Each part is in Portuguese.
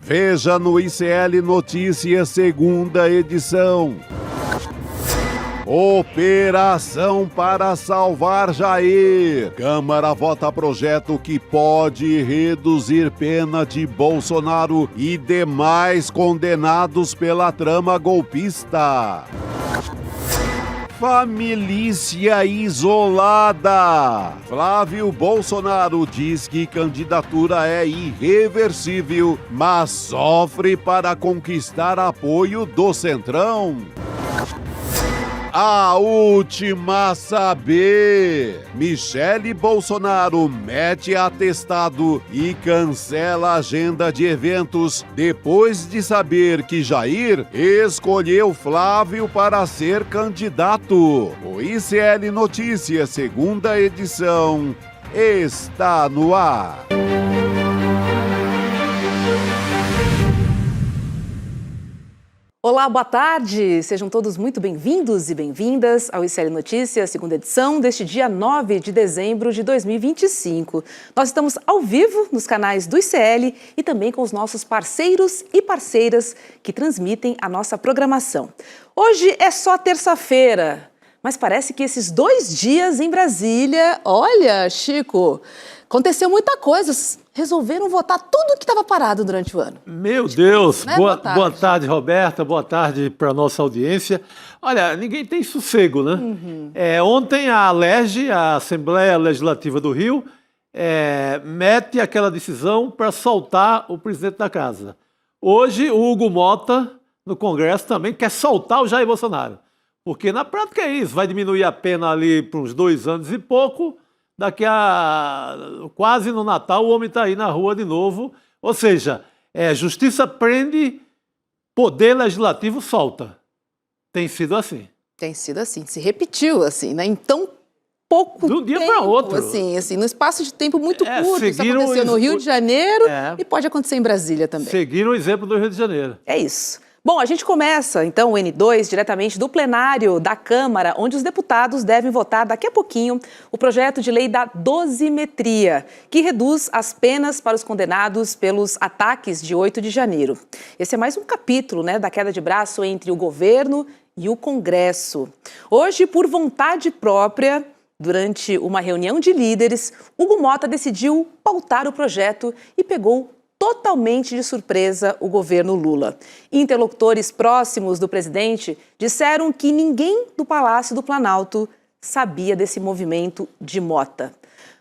Veja no ICL Notícias, segunda edição. Operação para salvar Jair. Câmara vota projeto que pode reduzir pena de Bolsonaro e demais condenados pela trama golpista. Família isolada. Flávio Bolsonaro diz que candidatura é irreversível, mas sofre para conquistar apoio do Centrão. A última a saber: Michele Bolsonaro mete atestado e cancela a agenda de eventos depois de saber que Jair escolheu Flávio para ser candidato. O ICL Notícias, segunda edição, está no ar. Olá, boa tarde! Sejam todos muito bem-vindos e bem-vindas ao ICL Notícias, segunda edição, deste dia 9 de dezembro de 2025. Nós estamos ao vivo nos canais do ICL e também com os nossos parceiros e parceiras que transmitem a nossa programação. Hoje é só terça-feira, mas parece que esses 2 dias em Brasília, olha, Chico, aconteceu muita coisa. Resolveram votar tudo que estava parado durante o ano. Meu Deus! Né? Boa tarde, Roberta. Boa tarde para a nossa audiência. Olha, ninguém tem sossego, né? Ontem a ALERJ, a Assembleia Legislativa do Rio, mete aquela decisão para soltar o presidente da casa. Hoje, o Hugo Mota, no Congresso, também quer soltar o Jair Bolsonaro. Porque na prática é isso, vai diminuir a pena ali para uns 2 anos e pouco. Daqui a quase no Natal o homem está aí na rua de novo. Ou seja, justiça prende, poder legislativo solta. Tem sido assim. Tem sido assim, se repetiu assim, né? Em tão pouco tempo. De um dia para outro. Assim, no espaço de tempo muito curto. Isso Seguiram aconteceu no Rio de Janeiro e pode acontecer em Brasília também. Seguiram o exemplo do Rio de Janeiro. É isso. Bom, a gente começa, então, o N2 diretamente do plenário da Câmara, onde os deputados devem votar daqui a pouquinho o projeto de lei da dosimetria, que reduz as penas para os condenados pelos ataques de 8 de janeiro. Esse é mais um capítulo, né, da queda de braço entre o governo e o Congresso. Hoje, por vontade própria, durante uma reunião de líderes, Hugo Mota decidiu pautar o projeto e pegou totalmente de surpresa o governo Lula. Interlocutores próximos do presidente disseram que ninguém do Palácio do Planalto sabia desse movimento de Mota.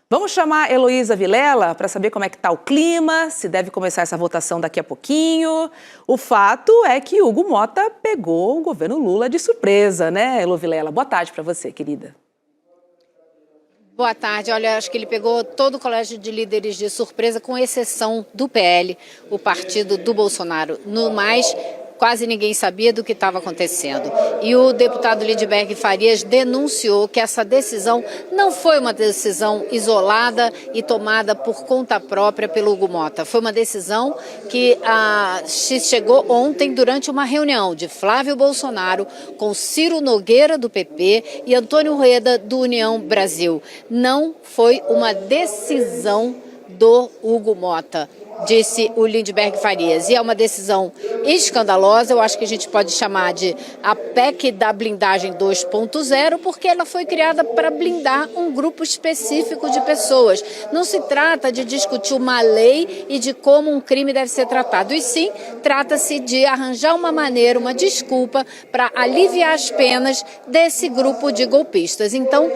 Vamos chamar Heloísa Vilela para saber como é que está o clima, se deve começar essa votação daqui a pouquinho. O fato é que Hugo Mota pegou o governo Lula de surpresa, né, Elo Vilela? Boa tarde para você, querida. Boa tarde. Olha, acho que ele pegou todo o colégio de líderes de surpresa, com exceção do PL, o partido do Bolsonaro. No mais, quase ninguém sabia do que estava acontecendo. E o deputado Lindbergh Farias denunciou que essa decisão não foi uma decisão isolada e tomada por conta própria pelo Hugo Mota. Foi uma decisão que chegou ontem durante uma reunião de Flávio Bolsonaro com Ciro Nogueira, do PP, e Antônio Rueda, do União Brasil. Não foi uma decisão do Hugo Mota, disse o Lindbergh Farias. E é uma decisão escandalosa, eu acho que a gente pode chamar de a PEC da blindagem 2.0, porque ela foi criada para blindar um grupo específico de pessoas. Não se trata de discutir uma lei e de como um crime deve ser tratado, e sim, trata-se de arranjar uma maneira, uma desculpa para aliviar as penas desse grupo de golpistas. Então,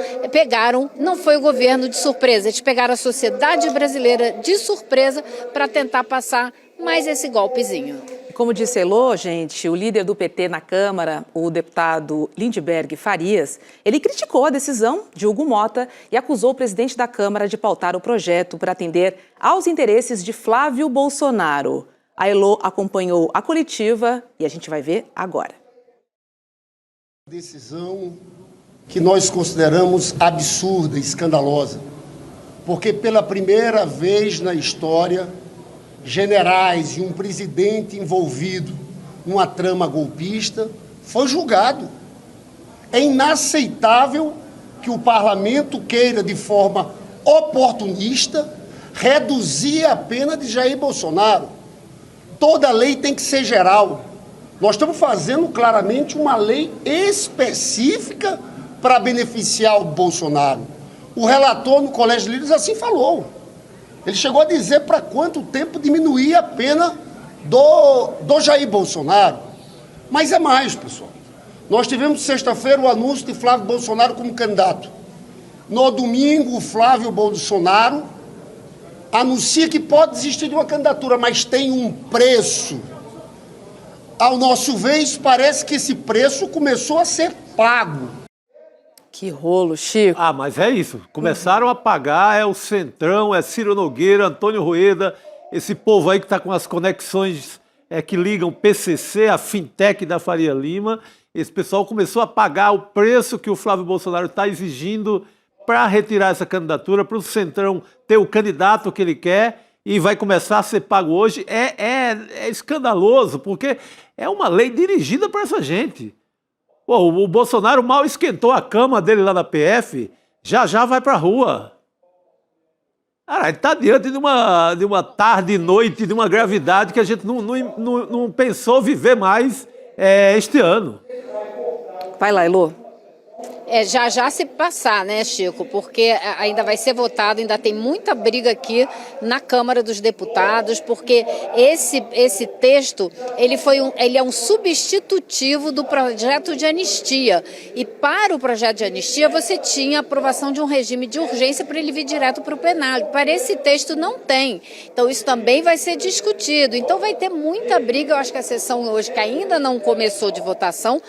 não foi o governo de surpresa, eles pegaram a sociedade brasileira de surpresa para tentar passar mais esse golpezinho. Como disse Elô, gente, o líder do PT na Câmara, o deputado Lindbergh Farias, ele criticou a decisão de Hugo Mota e acusou o presidente da Câmara de pautar o projeto para atender aos interesses de Flávio Bolsonaro. A Elô acompanhou a coletiva e a gente vai ver agora. Decisão que nós consideramos absurda, escandalosa, porque pela primeira vez na história, generais e um presidente envolvido numa trama golpista foi julgado. É inaceitável que o parlamento queira, de forma oportunista, reduzir a pena de Jair Bolsonaro. toda lei tem que ser geral. Nós estamos fazendo claramente uma lei específica para beneficiar o Bolsonaro. O relator no Colégio de Líderes assim falou. Ele chegou a dizer para quanto tempo diminuir a pena do Jair Bolsonaro. Mas é mais, pessoal. Nós tivemos sexta-feira o anúncio de Flávio Bolsonaro como candidato. No domingo, o Flávio Bolsonaro anuncia que pode desistir de uma candidatura, mas tem um preço. Ao nosso ver, isso parece que esse preço começou a ser pago. Que rolo, Chico. Ah, mas é isso. Começaram a pagar, é o Centrão, é Ciro Nogueira, Antônio Rueda, esse povo aí que está com as conexões que ligam PCC, a fintech da Faria Lima. Esse pessoal começou a pagar o preço que o Flávio Bolsonaro está exigindo para retirar essa candidatura, para o Centrão ter o candidato que ele quer e vai começar a ser pago hoje. É escandaloso, porque é uma lei dirigida para essa gente. Pô, o Bolsonaro mal esquentou a cama dele lá na PF, já vai para a rua. Cara, ele está diante de uma tarde e noite, de uma gravidade que a gente não pensou viver mais este ano. Vai lá, Elô. Já se passar, né, Chico? Porque ainda vai ser votado, ainda tem muita briga aqui na Câmara dos Deputados, porque esse texto, ele é um substitutivo do projeto de anistia. E para o projeto de anistia, você tinha a aprovação de um regime de urgência para ele vir direto para o plenário. Para esse texto não tem. Então isso também vai ser discutido. Então vai ter muita briga. Eu acho que a sessão hoje, que ainda não começou de votação,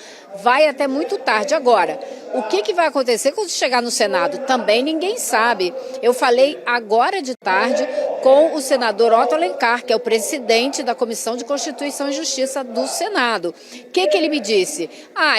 vai até muito tarde. Agora, o que vai acontecer quando chegar no Senado? Também ninguém sabe. Eu falei agora de tarde com o senador Otto Alencar, que é o presidente da Comissão de Constituição e Justiça do Senado. O que ele me disse?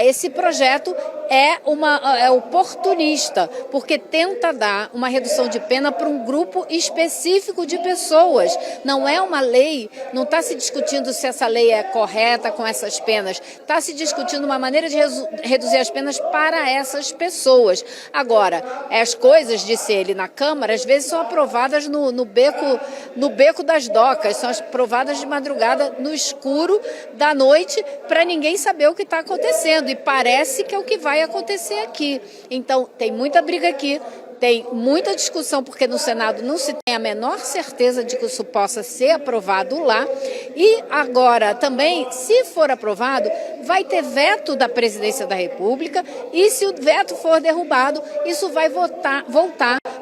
Esse projeto é oportunista, porque tenta dar uma redução de pena para um grupo específico de pessoas. Não é uma lei, não está se discutindo se essa lei é correta com essas penas. Está se discutindo uma maneira de reduzir as penas para essas pessoas. Agora, as coisas, disse ele na Câmara, às vezes são aprovadas no beco das docas, são aprovadas de madrugada, no escuro da noite, para ninguém saber o que está acontecendo. E parece que é o que vai acontecer aqui. Então, tem muita briga aqui. Tem muita discussão, porque no Senado não se tem a menor certeza de que isso possa ser aprovado lá. E agora também, se for aprovado, vai ter veto da Presidência da República e se o veto for derrubado, isso vai voltar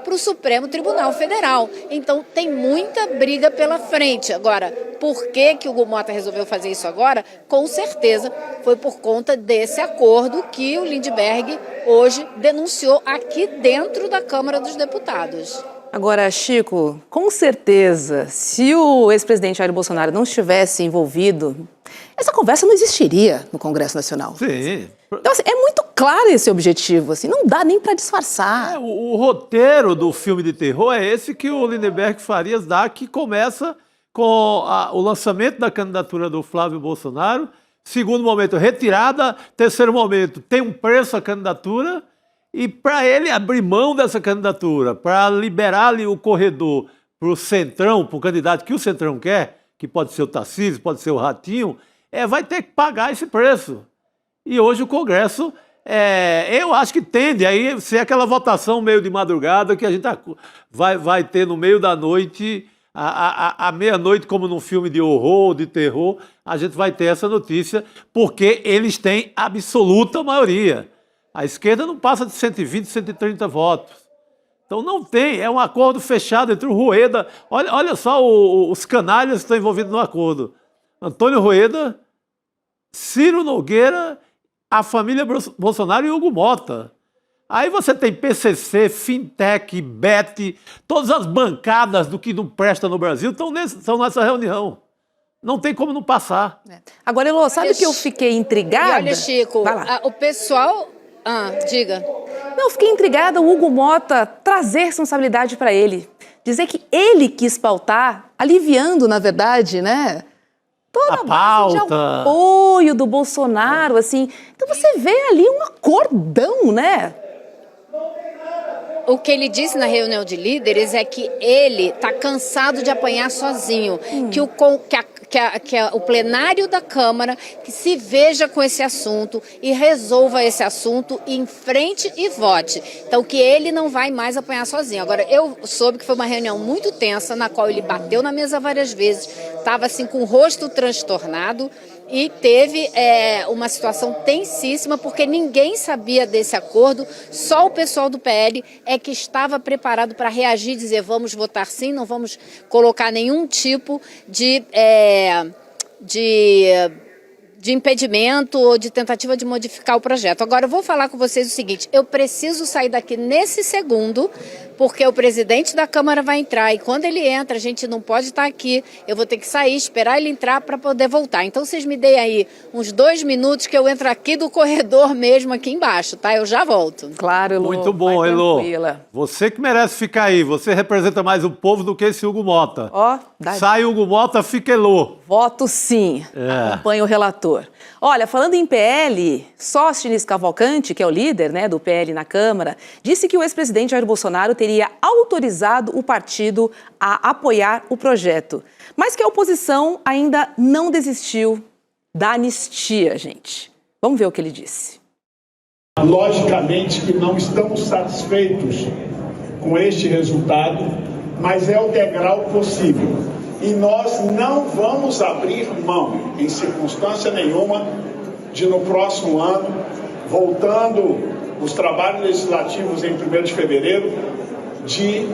para o Supremo Tribunal Federal. Então tem muita briga pela frente. Agora, por que o Hugo Mota resolveu fazer isso agora? Com certeza foi por conta desse acordo que o Lindbergh hoje denunciou aqui dentro da Câmara dos Deputados. Agora, Chico, com certeza, se o ex-presidente Jair Bolsonaro não estivesse envolvido, essa conversa não existiria no Congresso Nacional. Sim. Então, assim, é muito claro esse objetivo, assim, não dá nem para disfarçar. O roteiro do filme de terror é esse que o Lindenberg Farias dá, que começa com o lançamento da candidatura do Flávio Bolsonaro, segundo momento, retirada, terceiro momento, tem um preço a candidatura, e para ele abrir mão dessa candidatura, para liberar ali o corredor para o Centrão, para o candidato que o Centrão quer, que pode ser o Tarcísio, pode ser o Ratinho, vai ter que pagar esse preço. E hoje o Congresso, eu acho que tende a ser aquela votação meio de madrugada que a gente vai ter no meio da noite, à meia-noite, como num filme de horror, de terror, a gente vai ter essa notícia, porque eles têm absoluta maioria. A esquerda não passa de 120, 130 votos. Então não tem, é um acordo fechado entre o Rueda. Olha só os canalhas que estão envolvidos no acordo. Antônio Rueda, Ciro Nogueira, a família Bolsonaro e Hugo Mota. Aí você tem PCC, Fintech, Bet, todas as bancadas do que não presta no Brasil estão nessa reunião. Não tem como não passar. Agora, Elô, sabe que eu fiquei intrigada? E olha, Chico, o pessoal... diga. Não, eu fiquei intrigada o Hugo Mota trazer responsabilidade para ele. Dizer que ele quis pautar, aliviando, na verdade, né? Toda a base de apoio do Bolsonaro, assim. Então você vê ali um acordão, né? O que ele disse na reunião de líderes é que ele está cansado de apanhar sozinho, o plenário da Câmara que se veja com esse assunto e resolva esse assunto em frente e vote. Então, que ele não vai mais apanhar sozinho. Agora, eu soube que foi uma reunião muito tensa, na qual ele bateu na mesa várias vezes, estava assim com o rosto transtornado, e teve uma situação tensíssima, porque ninguém sabia desse acordo, só o pessoal do PL é que estava preparado para reagir, dizer vamos votar sim, não vamos colocar nenhum tipo de impedimento ou de tentativa de modificar o projeto. Agora eu vou falar com vocês o seguinte, eu preciso sair daqui nesse segundo, porque o presidente da Câmara vai entrar e quando ele entra a gente não pode estar aqui, eu vou ter que sair, esperar ele entrar para poder voltar. Então vocês me deem aí uns 2 minutos que eu entro aqui do corredor mesmo aqui embaixo, tá? Eu já volto. Claro, Elô. Muito bom, Elô. Você que merece ficar aí, você representa mais o povo do que esse Hugo Mota. Ó, sai Hugo Mota, fica Elô. Voto sim, acompanho o relator. Olha, falando em PL, Sóstenes Cavalcante, que é o líder, né, do PL na Câmara, disse que o ex-presidente Jair Bolsonaro teria autorizado o partido a apoiar o projeto, mas que a oposição ainda não desistiu da anistia, gente. Vamos ver o que ele disse. Logicamente que não estamos satisfeitos com este resultado, mas é o degrau possível. E nós não vamos abrir mão, em circunstância nenhuma, de no próximo ano, voltando os trabalhos legislativos em 1º de fevereiro, de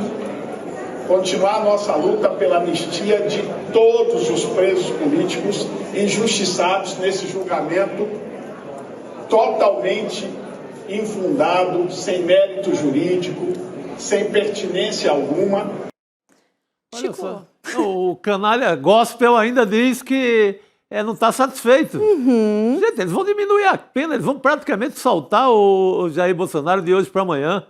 continuar a nossa luta pela anistia de todos os presos políticos injustiçados nesse julgamento totalmente infundado, sem mérito jurídico, sem pertinência alguma. Olha só. O canalha gospel ainda diz que não está satisfeito. Gente, eles vão diminuir a pena, eles vão praticamente soltar o Jair Bolsonaro de hoje para amanhã.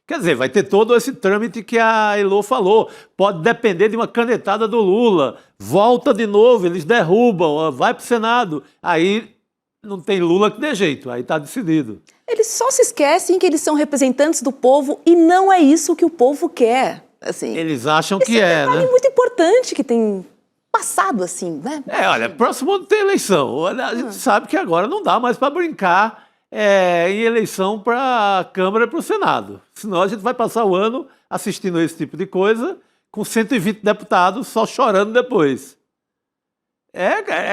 Quer dizer, vai ter todo esse trâmite que a Elô falou. Pode depender de uma canetada do Lula. Volta de novo, eles derrubam, vai para o Senado. Aí não tem Lula que dê jeito, aí está decidido. Eles só se esquecem que eles são representantes do povo e não é isso que o povo quer. Assim, eles acham que é, né? É muito importante que tem passado assim, né? Olha, próximo ano tem eleição. A gente sabe que agora não dá mais para brincar em eleição para a Câmara e para o Senado. Senão a gente vai passar o ano assistindo esse tipo de coisa com 120 deputados só chorando depois.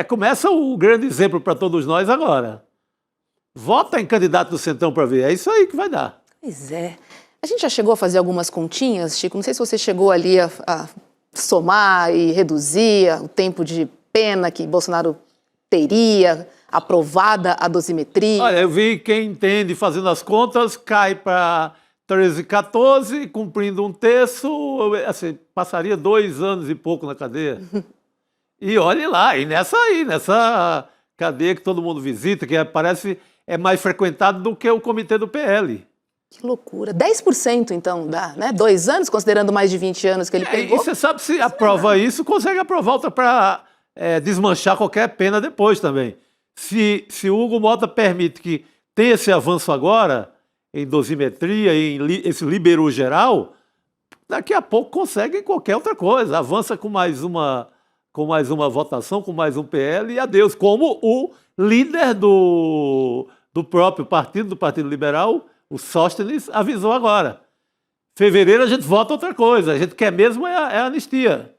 Começa o grande exemplo para todos nós agora. Vota em candidato do Centrão para ver. É isso aí que vai dar. Pois é. A gente já chegou a fazer algumas continhas, Chico? Não sei se você chegou ali a somar e reduzir o tempo de pena que Bolsonaro teria, aprovada a dosimetria. Olha, eu vi quem entende fazendo as contas, cai para 13, 14, cumprindo 1/3, assim, passaria 2 anos e pouco na cadeia. E olhe lá, e nessa cadeia que todo mundo visita, que parece mais frequentado do que o comitê do PL. Que loucura. 10% então dá, né? 2 anos, considerando mais de 20 anos que ele pegou. E você sabe se aprova isso, consegue aprovar outra para desmanchar qualquer pena depois também. Se o Hugo Mota permite que tenha esse avanço agora, em dosimetria, esse liberou geral, daqui a pouco consegue qualquer outra coisa. Avança com mais uma votação, com mais um PL e adeus. Como o líder do próprio partido, do Partido Liberal, o Sóstenes, avisou agora. Fevereiro a gente vota outra coisa. A gente quer mesmo a anistia.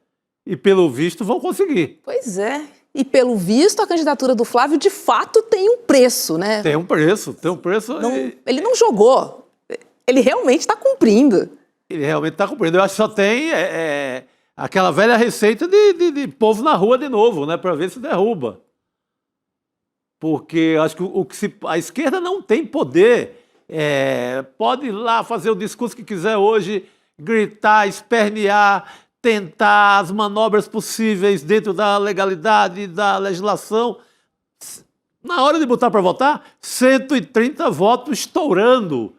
E pelo visto vão conseguir. Pois é. E pelo visto a candidatura do Flávio de fato tem um preço, né? Tem um preço. Ele não jogou. Ele realmente está cumprindo. Ele realmente está cumprindo. Eu acho que só tem aquela velha receita de povo na rua de novo, né? Para ver se derruba. Porque acho que a esquerda não tem poder. Pode ir lá fazer o discurso que quiser hoje, gritar, espernear, tentar as manobras possíveis dentro da legalidade, da legislação. Na hora de botar para votar, 130 votos estourando.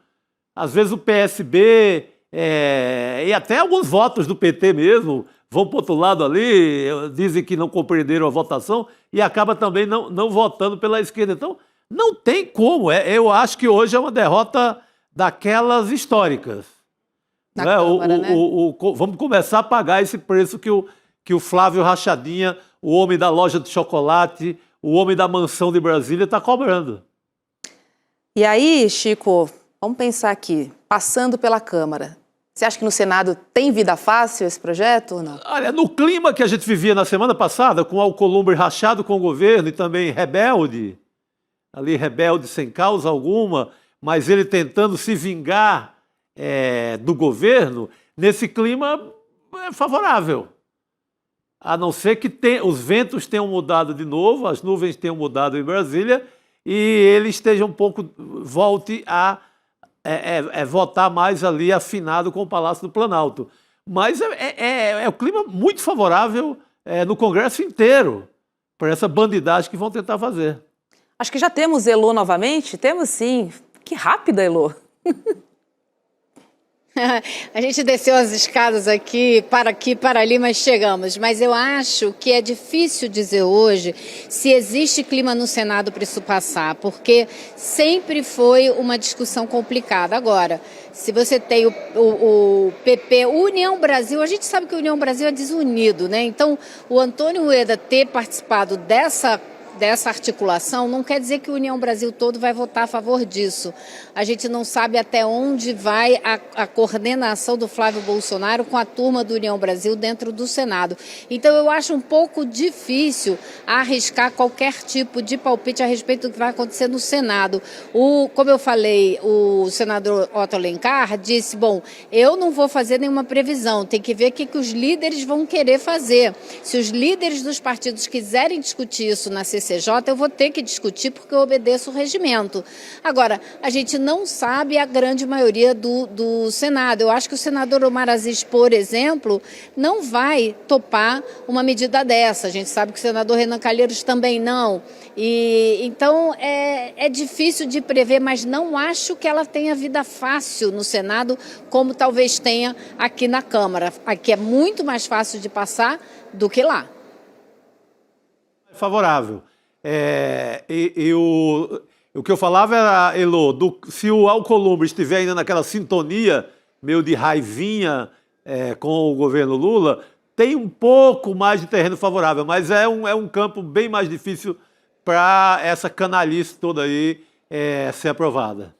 Às vezes o PSB e até alguns votos do PT mesmo vão para o outro lado ali, dizem que não compreenderam a votação e acaba também não votando pela esquerda. Então, não tem como. Eu acho que hoje é uma derrota daquelas históricas. Câmara, né? Vamos começar a pagar esse preço que que o Flávio Rachadinha, o homem da loja de chocolate, o homem da mansão de Brasília, está cobrando. E aí, Chico, vamos pensar aqui, passando pela Câmara. Você acha que no Senado tem vida fácil esse projeto ou não? Olha, no clima que a gente vivia na semana passada, com o Alcolumbre rachado com o governo e também rebelde, ali rebelde sem causa alguma, mas ele tentando se vingar do governo, nesse clima é favorável. A não ser que os ventos tenham mudado de novo, as nuvens tenham mudado em Brasília e ele esteja volte a votar mais ali afinado com o Palácio do Planalto. Mas é um clima muito favorável no Congresso inteiro para essa bandidagem que vão tentar fazer. Acho que já temos Elô novamente? Temos sim. Que rápida, Elô. A gente desceu as escadas aqui, para ali, mas chegamos. Mas eu acho que é difícil dizer hoje se existe clima no Senado para isso passar, porque sempre foi uma discussão complicada. Agora, se você tem o PP, o União Brasil, a gente sabe que o União Brasil é desunido, né? Então, o Antônio Rueda ter participado dessa articulação não quer dizer que o União Brasil todo vai votar a favor disso. A gente não sabe até onde vai a coordenação do Flávio Bolsonaro com a turma do União Brasil dentro do Senado. Então eu acho um pouco difícil arriscar qualquer tipo de palpite a respeito do que vai acontecer no Senado. Como eu falei, o senador Otto Alencar disse, bom, eu não vou fazer nenhuma previsão, tem que ver o que os líderes vão querer fazer. Se os líderes dos partidos quiserem discutir isso na CCJ, eu vou ter que discutir porque eu obedeço o regimento. Agora, a gente não sabe a grande maioria do Senado. Eu acho que o senador Omar Aziz, por exemplo, não vai topar uma medida dessa. A gente sabe que o senador Renan Calheiros também não. Então, é difícil de prever, mas não acho que ela tenha vida fácil no Senado, como talvez tenha aqui na Câmara. Aqui é muito mais fácil de passar do que lá. Favorável. O que eu falava era, Elô, se o Alcolumbre estiver ainda naquela sintonia, meio de raivinha com o governo Lula, tem um pouco mais de terreno favorável, mas é um campo bem mais difícil para essa canalice toda aí ser aprovada.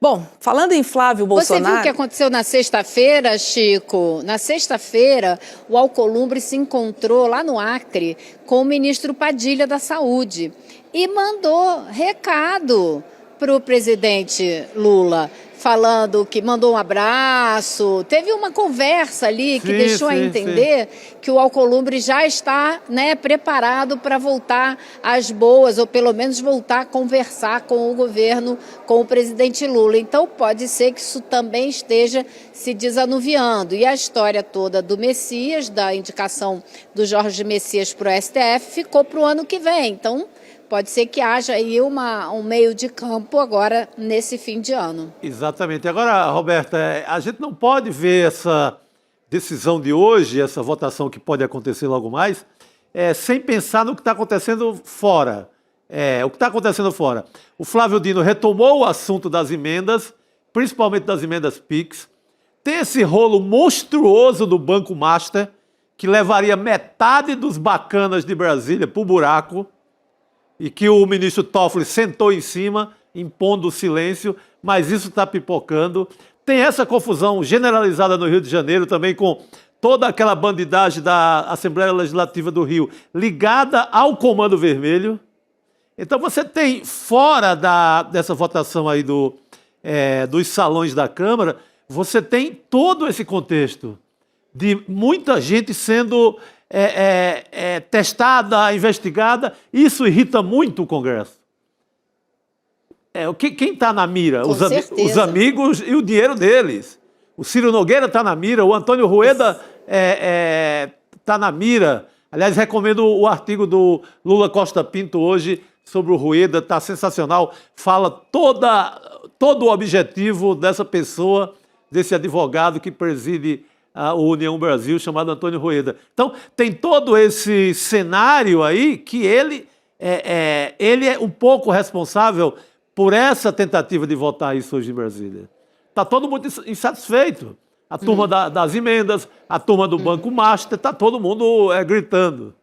Bom, falando em Flávio Bolsonaro... Você viu o que aconteceu na sexta-feira, Chico? Na sexta-feira, o Alcolumbre se encontrou lá no Acre com o ministro Padilha da Saúde e mandou recado para o presidente Lula, falando que mandou um abraço. Teve uma conversa ali que deixou a entender que o Alcolumbre já está, preparado para voltar às boas, ou pelo menos voltar a conversar com o governo, com o presidente Lula. Então pode ser que isso também esteja se desanuviando. E a história toda do Messias, da indicação do Jorge Messias para o STF, ficou para o ano que vem. Então pode ser que haja aí um meio de campo agora nesse fim de ano. Exatamente. Agora, Roberta, a gente não pode ver essa decisão de hoje, essa votação que pode acontecer logo mais, sem pensar no que está acontecendo fora. O que está acontecendo fora? O Flávio Dino retomou o assunto das emendas, principalmente das emendas PIX. Tem esse rolo monstruoso do Banco Master, que levaria metade dos bacanas de Brasília para o buraco, e que o ministro Toffoli sentou em cima, impondo o silêncio, mas isso está pipocando. Tem essa confusão generalizada no Rio de Janeiro também, com toda aquela bandidagem da Assembleia Legislativa do Rio ligada ao Comando Vermelho. Então você tem, fora dessa votação aí dos salões da Câmara, você tem todo esse contexto de muita gente sendo testada, investigada. Isso irrita muito o Congresso. Quem está na mira? Os amigos e o dinheiro deles. O Ciro Nogueira está na mira, o Antônio Rueda está na mira. Aliás, recomendo o artigo do Lula Costa Pinto hoje sobre o Rueda, está sensacional. Fala todo o objetivo dessa pessoa, desse advogado que preside a União Brasil, chamado Antônio Rueda. Então, tem todo esse cenário aí que ele é um pouco responsável por essa tentativa de votar isso hoje em Brasília. Está todo mundo insatisfeito. A turma das emendas, a turma do Banco Master, está todo mundo gritando.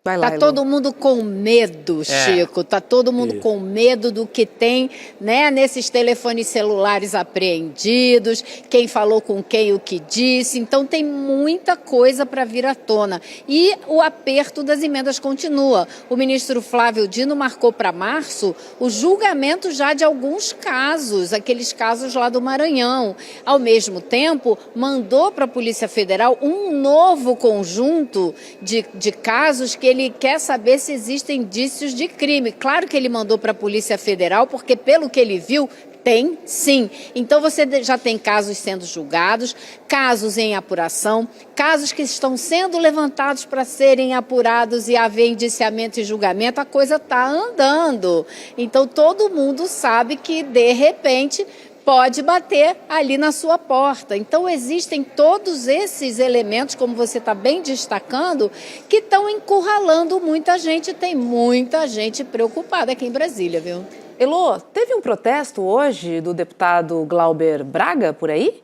Vai lá, Tá Elô. todo mundo com medo, Chico. Tá todo mundo Isso. com medo do que tem, né, nesses telefones celulares apreendidos, quem falou com quem, o que disse. Então tem muita coisa para vir à tona. E o aperto das emendas continua. O ministro Flávio Dino marcou para março o julgamento já de alguns casos, aqueles casos lá do Maranhão. Ao mesmo tempo, mandou para a Polícia Federal um novo conjunto de casos que ele quer saber se existem indícios de crime. Claro que ele mandou para a Polícia Federal, porque pelo que ele viu, tem sim. Então você já tem casos sendo julgados, casos em apuração, casos que estão sendo levantados para serem apurados e haver indiciamento e julgamento, a coisa está andando. Então todo mundo sabe que, de repente, pode bater ali na sua porta. Então existem todos esses elementos, como você está bem destacando, que estão encurralando muita gente. Tem muita gente preocupada aqui em Brasília, viu? Elô, teve um protesto hoje do deputado Glauber Braga por aí?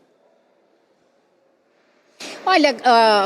Olha,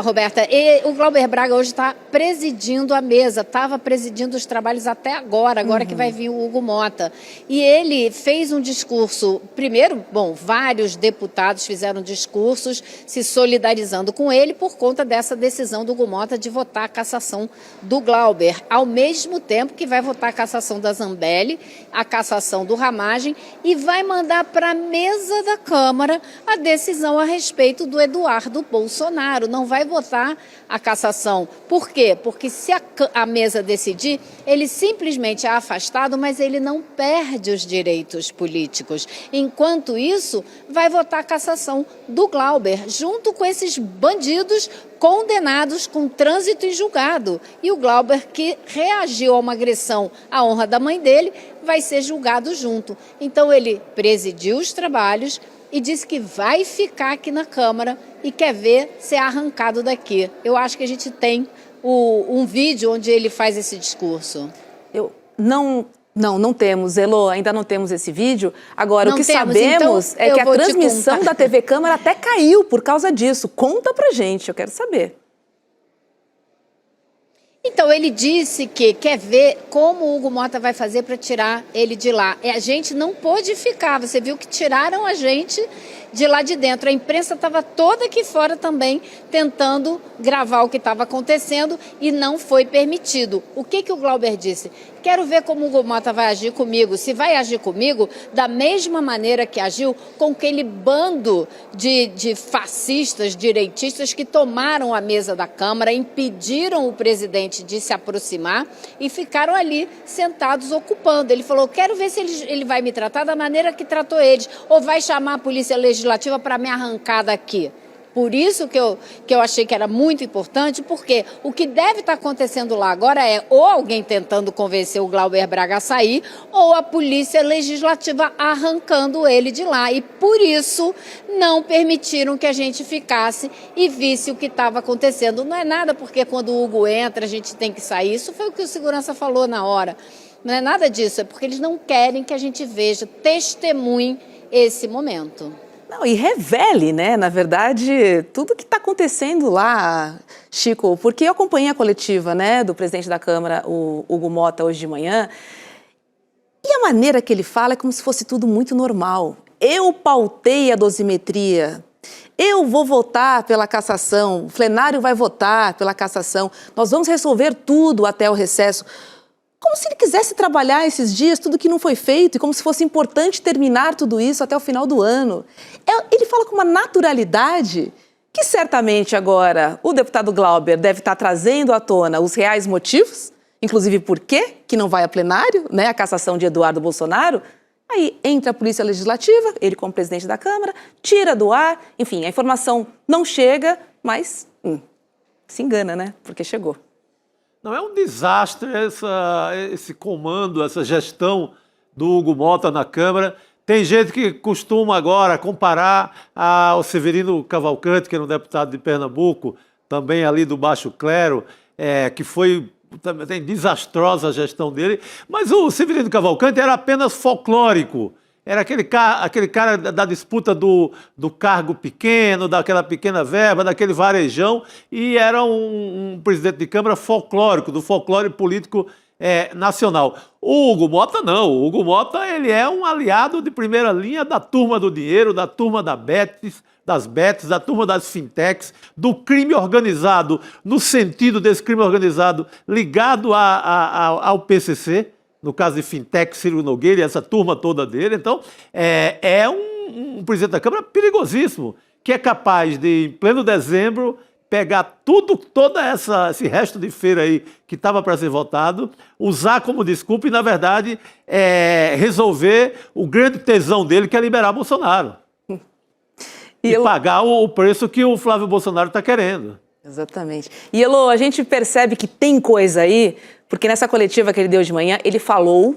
Roberta, o Glauber Braga hoje está presidindo a mesa, estava presidindo os trabalhos até agora que vai vir o Hugo Mota. E ele fez um discurso, primeiro, vários deputados fizeram discursos se solidarizando com ele por conta dessa decisão do Hugo Mota de votar a cassação do Glauber, ao mesmo tempo que vai votar a cassação da Zambelli, a cassação do Ramagem e vai mandar para a mesa da Câmara a decisão a respeito do Eduardo Bolsonaro. Não vai votar a cassação. Por quê? Porque se a mesa decidir, ele simplesmente é afastado, mas ele não perde os direitos políticos. Enquanto isso, vai votar a cassação do Glauber, junto com esses bandidos condenados com trânsito em julgado. E o Glauber, que reagiu a uma agressão à honra da mãe dele, vai ser julgado junto. Então ele presidiu os trabalhos e disse que vai ficar aqui na Câmara e quer ver ser arrancado daqui. Eu acho que a gente tem um vídeo onde ele faz esse discurso. Não temos, Elô, ainda não temos esse vídeo. Agora, Não o que temos, sabemos então é que a eu vou te transmissão contar. da TV Câmara até caiu por causa disso. Conta pra gente, eu quero saber. Então, ele disse que quer ver como o Hugo Mota vai fazer para tirar ele de lá. A gente não pôde ficar, você viu que tiraram a gente de lá de dentro. A imprensa estava toda aqui fora também tentando gravar o que estava acontecendo e não foi permitido. O que o Glauber disse? Quero ver como o Hugo Mota vai agir comigo. Se vai agir comigo da mesma maneira que agiu com aquele bando de fascistas, direitistas que tomaram a mesa da Câmara, impediram o presidente de se aproximar e ficaram ali sentados ocupando. Ele falou, quero ver se ele vai me tratar da maneira que tratou eles ou vai chamar a Polícia Legislativa para me arrancar daqui. Por isso que eu achei que era muito importante, porque o que deve estar acontecendo lá agora é ou alguém tentando convencer o Glauber Braga a sair, ou a Polícia Legislativa arrancando ele de lá. E por isso não permitiram que a gente ficasse e visse o que estava acontecendo. Não é nada porque quando o Hugo entra a gente tem que sair. Isso foi o que o segurança falou na hora. Não é nada disso, é porque eles não querem que a gente veja, testemunhe esse momento. Não, e revele, né, na verdade, tudo que está acontecendo lá, Chico, porque eu acompanhei a coletiva, né, do presidente da Câmara, o Hugo Mota, hoje de manhã, e a maneira que ele fala é como se fosse tudo muito normal. Eu pautei a dosimetria, eu vou votar pela cassação, o plenário vai votar pela cassação, nós vamos resolver tudo até o recesso. Como se ele quisesse trabalhar esses dias tudo que não foi feito e como se fosse importante terminar tudo isso até o final do ano. Ele fala com uma naturalidade que certamente agora o deputado Glauber deve estar trazendo à tona os reais motivos, inclusive por quê que não vai a plenário, né, a cassação de Eduardo Bolsonaro. Aí entra a Polícia Legislativa, ele como presidente da Câmara, tira do ar, enfim, a informação não chega, mas se engana, né, porque chegou. Não, é um desastre esse comando, essa gestão do Hugo Mota na Câmara. Tem gente que costuma agora comparar ao Severino Cavalcante, que era um deputado de Pernambuco, também ali do Baixo Clero, que foi também desastrosa a gestão dele. Mas o Severino Cavalcante era apenas folclórico. Era aquele cara da disputa do cargo pequeno, daquela pequena verba, daquele varejão, e era um presidente de Câmara folclórico, do folclore político nacional. O Hugo Mota não. O Hugo Mota ele é um aliado de primeira linha da turma do dinheiro, da turma das bets, da turma das fintechs, do crime organizado, no sentido desse crime organizado ligado ao PCC, no caso de fintech, Ciro Nogueira e essa turma toda dele. Então, é um presidente da Câmara perigosíssimo, que é capaz de, em pleno dezembro, pegar todo esse resto de feira aí que estava para ser votado, usar como desculpa e, na verdade, resolver o grande tesão dele, que é liberar Bolsonaro. E pagar o preço que o Flávio Bolsonaro está querendo. Exatamente. E, Elô, a gente percebe que tem coisa aí, porque nessa coletiva que ele deu de manhã, ele falou,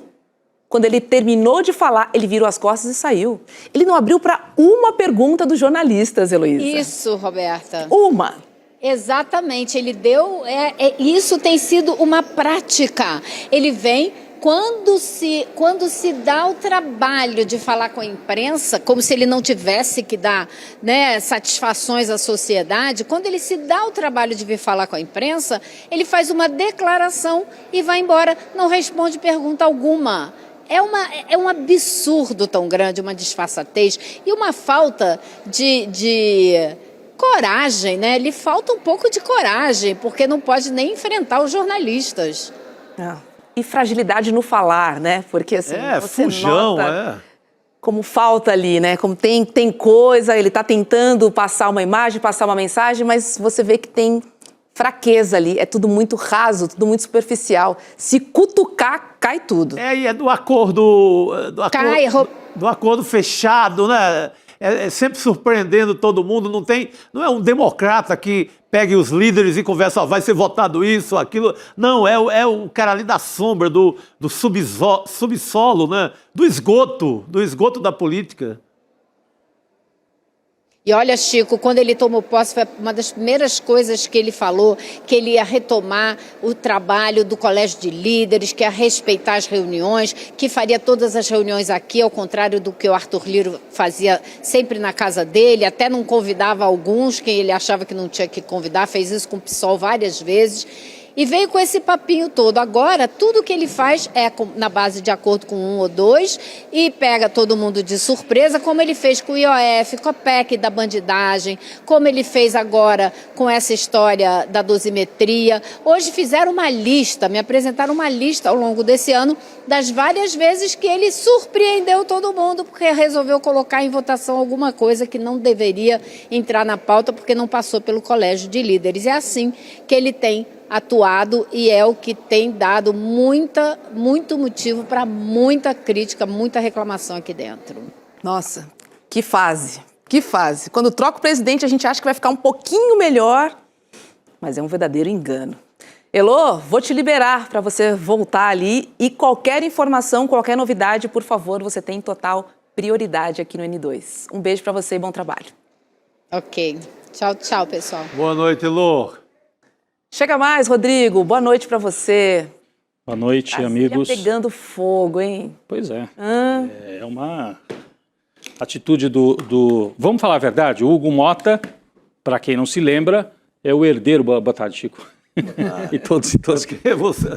quando ele terminou de falar, ele virou as costas e saiu. Ele não abriu para uma pergunta dos jornalistas, Heloísa. Isso, Roberta. Uma. Exatamente, ele deu... isso tem sido uma prática. Ele vem... Quando se dá o trabalho de falar com a imprensa, como se ele não tivesse que dar, né, satisfações à sociedade, quando ele se dá o trabalho de vir falar com a imprensa, ele faz uma declaração e vai embora, não responde pergunta alguma. É um absurdo tão grande, uma disfarçatez e uma falta de coragem, né? Lhe falta um pouco de coragem, porque não pode nem enfrentar os jornalistas. E fragilidade no falar, né? Porque assim, você fujão, nota como falta ali, né? Como tem coisa, ele está tentando passar uma imagem, passar uma mensagem, mas você vê que tem fraqueza ali. É tudo muito raso, tudo muito superficial. Se cutucar, cai tudo. E é do acordo fechado, né? É sempre surpreendendo todo mundo. Não é um democrata que pegue os líderes e conversa, vai ser votado isso, aquilo. Não, é o cara ali da sombra, do subsolo, né? Do esgoto da política. E olha, Chico, quando ele tomou posse, foi uma das primeiras coisas que ele falou, que ele ia retomar o trabalho do Colégio de Líderes, que ia respeitar as reuniões, que faria todas as reuniões aqui, ao contrário do que o Arthur Lira fazia sempre na casa dele, até não convidava alguns, que ele achava que não tinha que convidar, fez isso com o PSOL várias vezes. E veio com esse papinho todo. Agora, tudo que ele faz é na base de acordo com um ou dois e pega todo mundo de surpresa, como ele fez com o IOF, com a PEC da bandidagem, como ele fez agora com essa história da dosimetria. Hoje fizeram uma lista, me apresentaram uma lista ao longo desse ano das várias vezes que ele surpreendeu todo mundo porque resolveu colocar em votação alguma coisa que não deveria entrar na pauta porque não passou pelo Colégio de Líderes. É assim que ele tem atuado e é o que tem dado muito motivo para muita crítica, muita reclamação aqui dentro. Nossa, que fase, que fase. Quando troca o presidente, a gente acha que vai ficar um pouquinho melhor, mas é um verdadeiro engano. Elô, vou te liberar para você voltar ali e qualquer informação, qualquer novidade, por favor, você tem total prioridade aqui no N2. Um beijo para você e bom trabalho. Ok. Tchau, pessoal. Boa noite, Elô. Chega mais, Rodrigo. Boa noite para você. Boa noite, amigos. Pegando fogo, hein? Pois é. É uma atitude Vamos falar a verdade, o Hugo Mota, para quem não se lembra, é o herdeiro... Boa tarde, Chico. E todos que...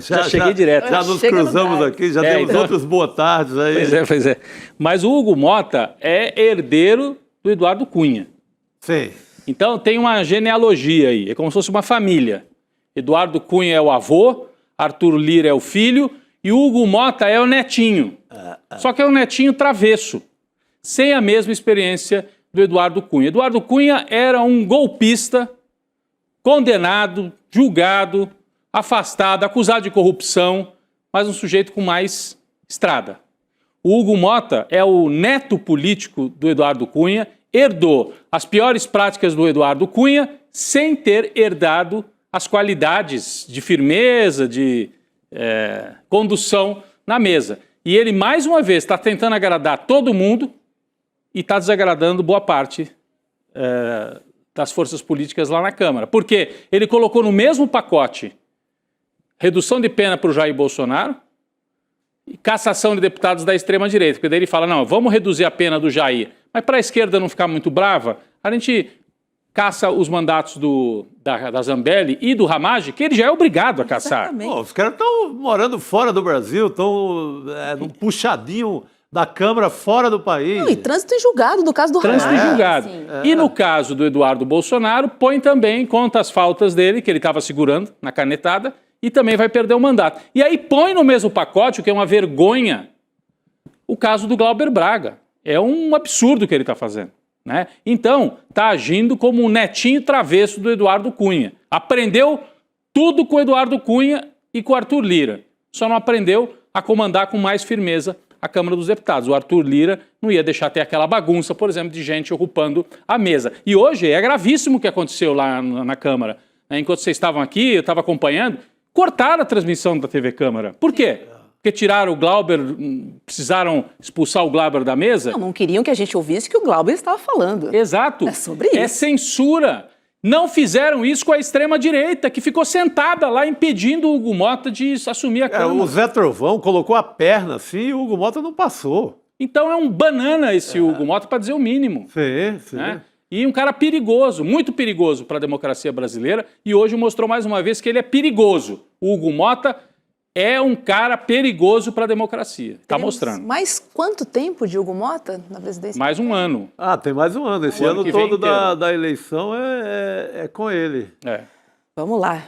Já cheguei direto. Já nos cruzamos aqui, já temos então... outros boa tardes aí. Pois é. Mas o Hugo Mota é herdeiro do Eduardo Cunha. Sim. Então tem uma genealogia aí, é como se fosse uma família. Eduardo Cunha é o avô, Arthur Lira é o filho e Hugo Mota é o netinho. Só que é um netinho travesso, sem a mesma experiência do Eduardo Cunha. Eduardo Cunha era um golpista, condenado, julgado, afastado, acusado de corrupção, mas um sujeito com mais estrada. O Hugo Mota é o neto político do Eduardo Cunha, herdou as piores práticas do Eduardo Cunha sem ter herdado as qualidades de firmeza, de condução na mesa. E ele, mais uma vez, está tentando agradar todo mundo e está desagradando boa parte das forças políticas lá na Câmara. Porque ele colocou no mesmo pacote redução de pena para o Jair Bolsonaro, cassação de deputados da extrema-direita, porque daí ele fala, não, vamos reduzir a pena do Jair, mas para a esquerda não ficar muito brava, a gente caça os mandatos da Zambelli e do Ramaggi, que ele já é obrigado a caçar. Pô, os caras estão morando fora do Brasil, estão num puxadinho da Câmara fora do país. Não, e trânsito em julgado, no caso do Trânsito em Ramaggi. julgado. E no caso do Eduardo Bolsonaro, põe também, conta as faltas dele, que ele estava segurando na canetada, e também vai perder o mandato. E aí põe no mesmo pacote, o que é uma vergonha, o caso do Glauber Braga. É um absurdo o que ele está fazendo. Né? Então, está agindo como um netinho travesso do Eduardo Cunha. Aprendeu tudo com o Eduardo Cunha e com o Arthur Lira. Só não aprendeu a comandar com mais firmeza a Câmara dos Deputados. O Arthur Lira não ia deixar ter aquela bagunça, por exemplo, de gente ocupando a mesa. E hoje é gravíssimo o que aconteceu lá na Câmara. Enquanto vocês estavam aqui, eu estava acompanhando, cortaram a transmissão da TV Câmara. Por quê? Porque tiraram o Glauber, precisaram expulsar o Glauber da mesa? Não queriam que a gente ouvisse o que o Glauber estava falando. Exato. É sobre isso. É censura. Não fizeram isso com a extrema-direita, que ficou sentada lá impedindo o Hugo Mota de assumir a Câmara. O Zé Trovão colocou a perna assim e o Hugo Mota não passou. Então é um banana esse Hugo Mota, para dizer o mínimo. Sim. Né? E um cara perigoso, muito perigoso para a democracia brasileira, e hoje mostrou mais uma vez que ele é perigoso. O Hugo Mota é um cara perigoso para a democracia. Está mostrando. Mais quanto tempo de Hugo Mota na presidência? Mais um ano. Tem mais um ano. Esse ano todo da eleição é com ele. Vamos lá.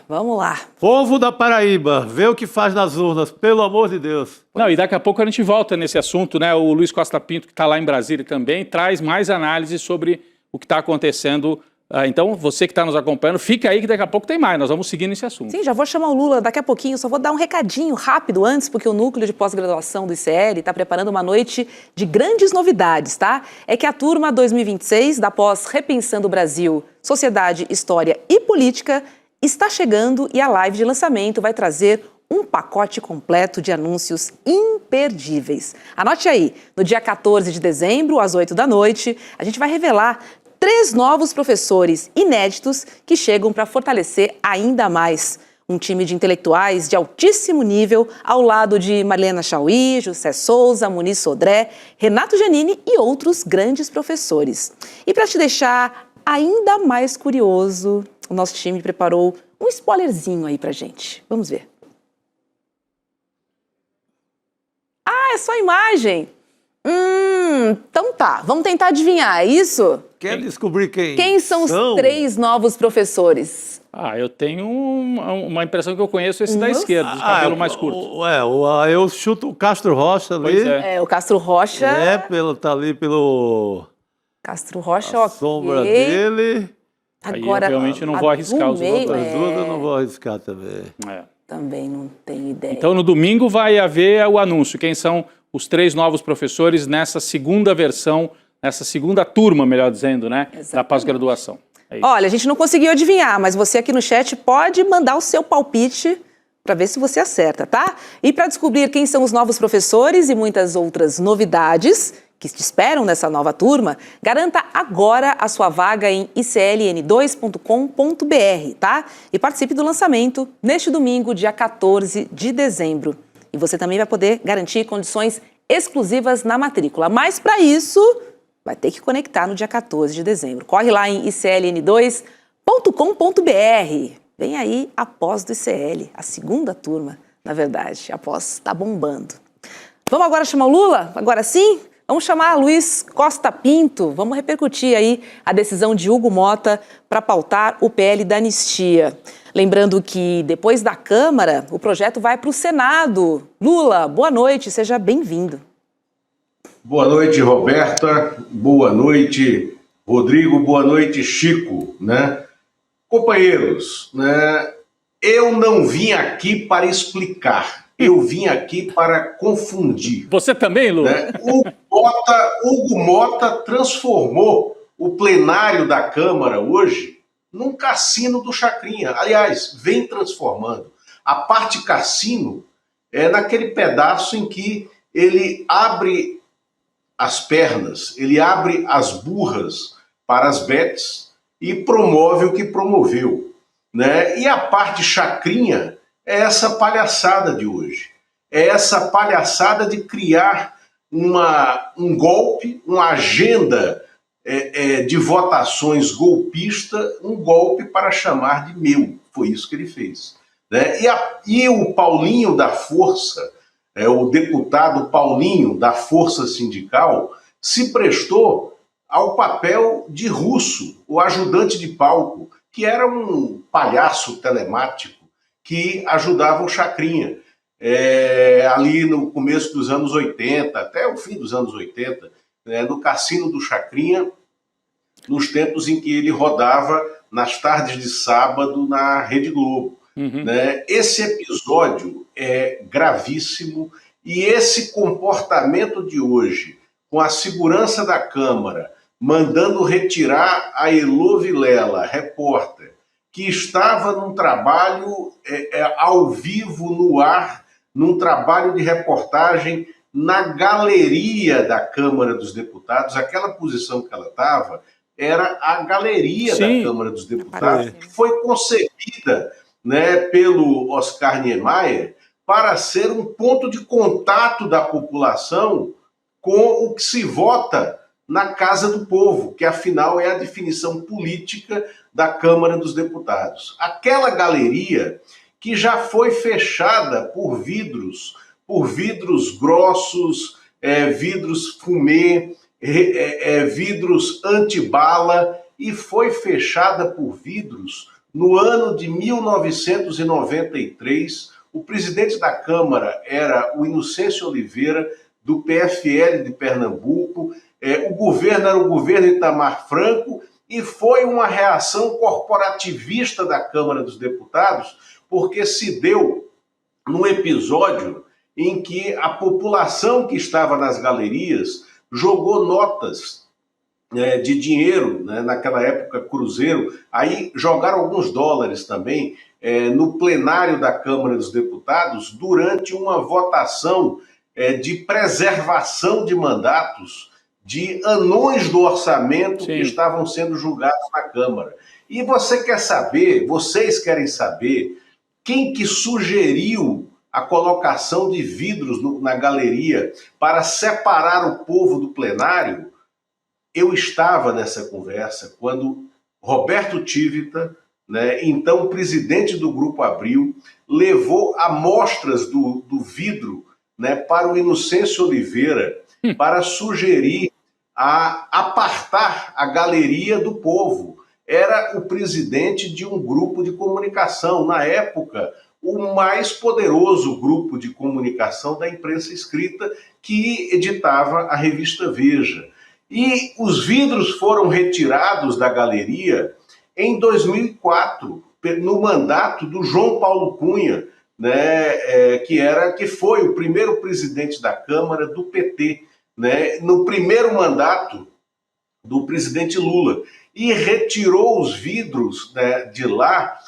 Povo da Paraíba, vê o que faz nas urnas, pelo amor de Deus. Não, e daqui a pouco a gente volta nesse assunto, né? O Luiz Costa Pinto, que está lá em Brasília também, traz mais análises sobre o que está acontecendo. Então, você que está nos acompanhando, fica aí que daqui a pouco tem mais, nós vamos seguir nesse assunto. Sim, já vou chamar o Lula daqui a pouquinho, só vou dar um recadinho rápido antes, porque o Núcleo de Pós-Graduação do ICL está preparando uma noite de grandes novidades, tá? É que a turma 2026 da pós Repensando o Brasil, Sociedade, História e Política está chegando e a live de lançamento vai trazer um pacote completo de anúncios imperdíveis. Anote aí, no dia 14 de dezembro, às 8 da noite, a gente vai revelar 3 novos professores inéditos que chegam para fortalecer ainda mais um time de intelectuais de altíssimo nível ao lado de Marlena Chauí, José Souza, Muniz Sodré, Renato Giannini e outros grandes professores. E para te deixar ainda mais curioso, o nosso time preparou um spoilerzinho aí pra gente. Vamos ver. É só imagem? Então tá, vamos tentar adivinhar, é isso? Quer descobrir Quem são os 3 novos professores? Eu tenho uma impressão que eu conheço esse da esquerda, de cabelo mais curto. Eu chuto o Castro Rocha ali. Pois é. O Castro Rocha... tá ali pelo... Castro Rocha, a sombra dele. Agora, eu realmente não vou arriscar os outros. Eu não vou arriscar também. Também não tenho ideia. Então, no domingo vai haver o anúncio. Quem são os 3 novos professores nessa segunda versão, nessa segunda turma, melhor dizendo, né? Exatamente. Da pós-graduação. Olha, a gente não conseguiu adivinhar, mas você aqui no chat pode mandar o seu palpite para ver se você acerta, tá? E para descobrir quem são os novos professores e muitas outras novidades que te esperam nessa nova turma, garanta agora a sua vaga em icln2.com.br, tá? E participe do lançamento neste domingo, dia 14 de dezembro. E você também vai poder garantir condições exclusivas na matrícula. Mas para isso, vai ter que conectar no dia 14 de dezembro. Corre lá em icln2.com.br. Vem aí a pós do ICL, a segunda turma, na verdade. A pós está bombando. Vamos agora chamar o Lula? Agora sim? Vamos chamar Luiz Costa Pinto. Vamos repercutir aí a decisão de Hugo Mota para pautar o PL da anistia. Lembrando que depois da Câmara, o projeto vai para o Senado. Lula, boa noite, seja bem-vindo. Boa noite, Roberta. Boa noite, Rodrigo. Boa noite, Chico. Companheiros, eu não vim aqui para explicar. Eu vim aqui para confundir. Você também, Lula? Hugo Mota transformou o plenário da Câmara hoje num cassino do Chacrinha. Aliás, vem transformando. A parte cassino é naquele pedaço em que ele abre as pernas, ele abre as burras para as betes e promove o que promoveu. E a parte Chacrinha é essa palhaçada de hoje. é essa palhaçada de criar um golpe, uma agenda de votações golpista, um golpe para chamar de meu. Foi isso que ele fez. Né? E o Paulinho da Força, o deputado Paulinho da Força Sindical, se prestou ao papel de Russo, o ajudante de palco, que era um palhaço telemático que ajudava o Chacrinha. Ali no começo dos anos 80, até o fim dos anos 80, no cassino do Chacrinha, nos tempos em que ele rodava nas tardes de sábado na Rede Globo. Né? Esse episódio é gravíssimo e esse comportamento de hoje, com a segurança da Câmara, mandando retirar a Elô Vilela, repórter, que estava num trabalho ao vivo, no ar, num trabalho de reportagem na galeria da Câmara dos Deputados. Aquela posição que ela estava era a galeria da Câmara dos Deputados, que foi concebida, né, pelo Oscar Niemeyer para ser um ponto de contato da população com o que se vota na Casa do Povo, que afinal é a definição política da Câmara dos Deputados. Aquela galeria que já foi fechada por vidros grossos, vidros fumê, vidros antibala, e foi fechada por vidros no ano de 1993. O presidente da Câmara era o Inocêncio Oliveira, do PFL de Pernambuco. O governo era o governo Itamar Franco, e foi uma reação corporativista da Câmara dos Deputados, porque se deu num episódio em que a população que estava nas galerias jogou notas de dinheiro, né, naquela época cruzeiro, aí jogaram alguns dólares também no plenário da Câmara dos Deputados durante uma votação de preservação de mandatos de anões do orçamento que estavam sendo julgados na Câmara. E vocês querem saber quem que sugeriu a colocação de vidros na galeria para separar o povo do plenário? Eu estava nessa conversa quando Roberto Tivita, né, então presidente do Grupo Abril, levou amostras do vidro, né, para o Inocêncio Oliveira para sugerir apartar a galeria do povo. Era o presidente de um grupo de comunicação, na época, o mais poderoso grupo de comunicação da imprensa escrita, que editava a revista Veja. E os vidros foram retirados da galeria em 2004, no mandato do João Paulo Cunha, né, que foi o primeiro presidente da Câmara do PT, né, no primeiro mandato do presidente Lula, e retirou os vidros, né, de lá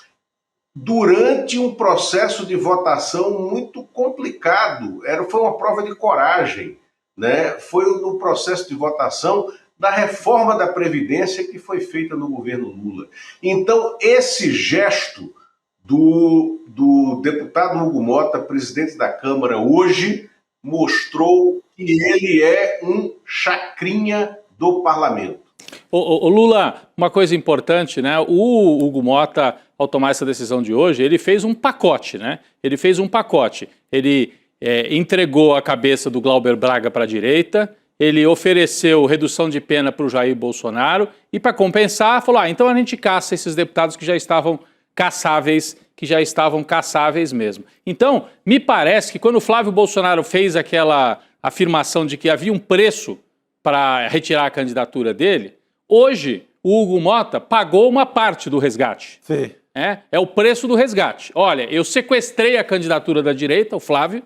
durante um processo de votação muito complicado. Foi uma prova de coragem, né? Foi no processo de votação da reforma da Previdência que foi feita no governo Lula. Então, esse gesto do deputado Hugo Mota, presidente da Câmara, hoje mostrou que ele é um chacrinha do parlamento. Ô Lula, uma coisa importante, né? O Hugo Mota, ao tomar essa decisão de hoje, ele fez um pacote, né? Ele fez um pacote. Ele entregou a cabeça do Glauber Braga para a direita, ele ofereceu redução de pena para o Jair Bolsonaro e, para compensar, falou: então a gente caça esses deputados que já estavam caçáveis, mesmo. Então, me parece que quando o Flávio Bolsonaro fez aquela afirmação de que havia um preço para retirar a candidatura dele, hoje o Hugo Mota pagou uma parte do resgate. Sim. É o preço do resgate. Olha, eu sequestrei a candidatura da direita, o Flávio.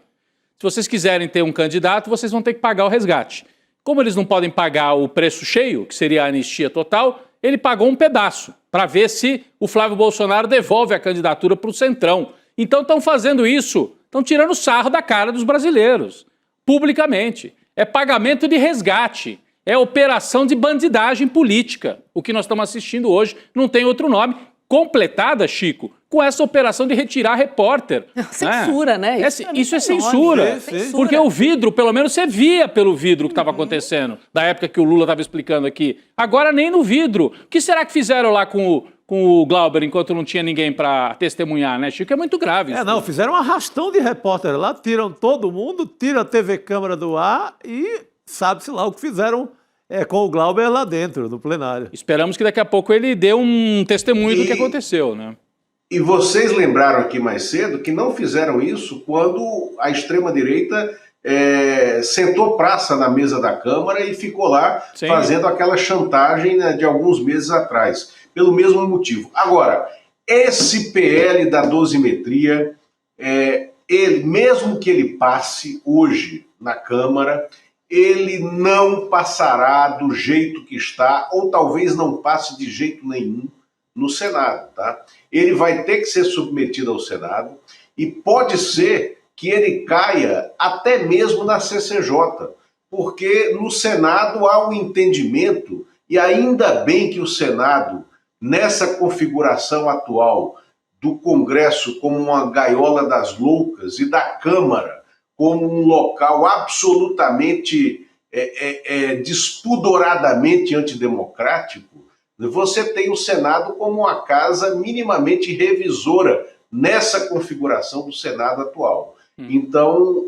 Se vocês quiserem ter um candidato, vocês vão ter que pagar o resgate. Como eles não podem pagar o preço cheio, que seria a anistia total, ele pagou um pedaço para ver se o Flávio Bolsonaro devolve a candidatura para o Centrão. Então estão fazendo isso, estão tirando sarro da cara dos brasileiros, publicamente. É pagamento de resgate, é operação de bandidagem política. O que nós estamos assistindo hoje não tem outro nome. Completada, Chico, com essa operação de retirar repórter. Censura, né? Isso é censura. Porque o vidro, pelo menos você via pelo vidro o que estava acontecendo, da época que o Lula estava explicando aqui. Agora nem no vidro. O que será que fizeram lá com o Glauber enquanto não tinha ninguém para testemunhar, né, Chico? É muito grave isso. Não, fizeram um arrastão de repórter lá, tiram todo mundo, tiram a TV Câmara do ar e sabe-se lá o que fizeram com o Glauber lá dentro, no plenário. Esperamos que daqui a pouco ele dê um testemunho do que aconteceu, né? E vocês lembraram aqui mais cedo que não fizeram isso quando a extrema-direita sentou praça na mesa da Câmara e ficou lá fazendo aquela chantagem, né, de alguns meses atrás, pelo mesmo motivo. Agora, esse PL da dosimetria, mesmo que ele passe hoje na Câmara, ele não passará do jeito que está, ou talvez não passe de jeito nenhum no Senado, tá? Ele vai ter que ser submetido ao Senado e pode ser que ele caia até mesmo na CCJ, porque no Senado há um entendimento, e ainda bem que o Senado, nessa configuração atual do Congresso como uma gaiola das loucas e da Câmara como um local absolutamente despudoradamente antidemocrático, você tem o Senado como uma casa minimamente revisora nessa configuração do Senado atual. Então,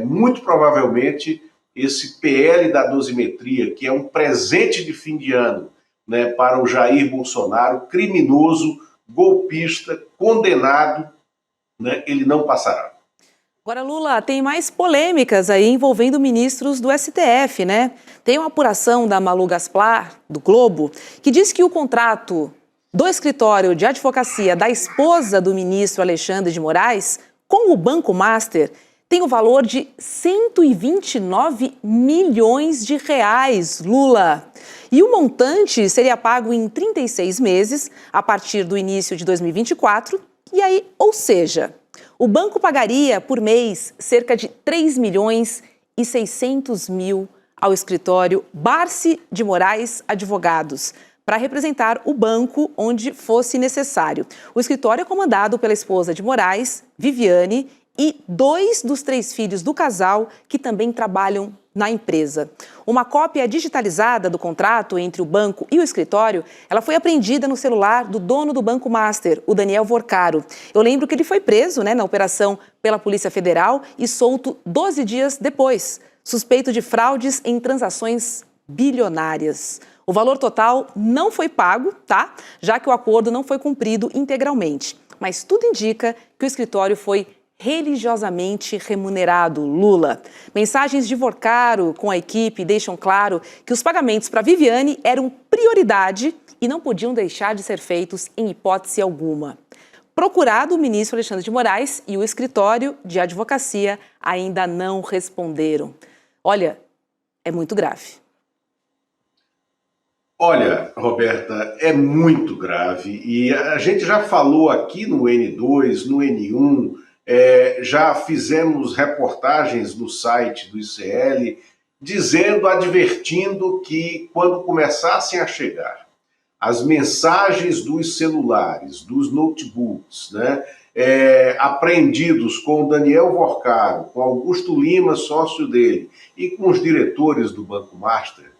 muito provavelmente, esse PL da dosimetria, que é um presente de fim de ano, né, para o Jair Bolsonaro, criminoso, golpista, condenado, né, ele não passará. Agora, Lula, tem mais polêmicas aí envolvendo ministros do STF, né? Tem uma apuração da Malu Gaspar, do Globo, que diz que o contrato do escritório de advocacia da esposa do ministro Alexandre de Moraes com o Banco Master tem o valor de 129 milhões de reais, Lula. E o montante seria pago em 36 meses, a partir do início de 2024. E aí, ou seja, o banco pagaria por mês cerca de 3 milhões e 600 mil ao escritório Barsi de Moraes Advogados, para representar o banco onde fosse necessário. O escritório é comandado pela esposa de Moraes, Viviane, e 2 dos 3 filhos do casal que também trabalham na empresa. Uma cópia digitalizada do contrato entre o banco e o escritório, ela foi apreendida no celular do dono do Banco Master, o Daniel Vorcaro. Eu lembro que ele foi preso, na operação pela Polícia Federal e solto 12 dias depois, suspeito de fraudes em transações bilionárias. O valor total não foi pago, tá? Já que o acordo não foi cumprido integralmente. Mas tudo indica que o escritório foi religiosamente remunerado, Lula. Mensagens de Vorcaro com a equipe deixam claro que os pagamentos para Viviane eram prioridade e não podiam deixar de ser feitos em hipótese alguma. Procurado, o ministro Alexandre de Moraes e o escritório de advocacia ainda não responderam. Olha, é muito grave. Olha, Roberta, é muito grave e a gente já falou aqui no N2, no N1, já fizemos reportagens no site do ICL advertindo que quando começassem a chegar as mensagens dos celulares, dos notebooks, né, apreendidos com o Daniel Vorcaro, com Augusto Lima, sócio dele, e com os diretores do Banco Master,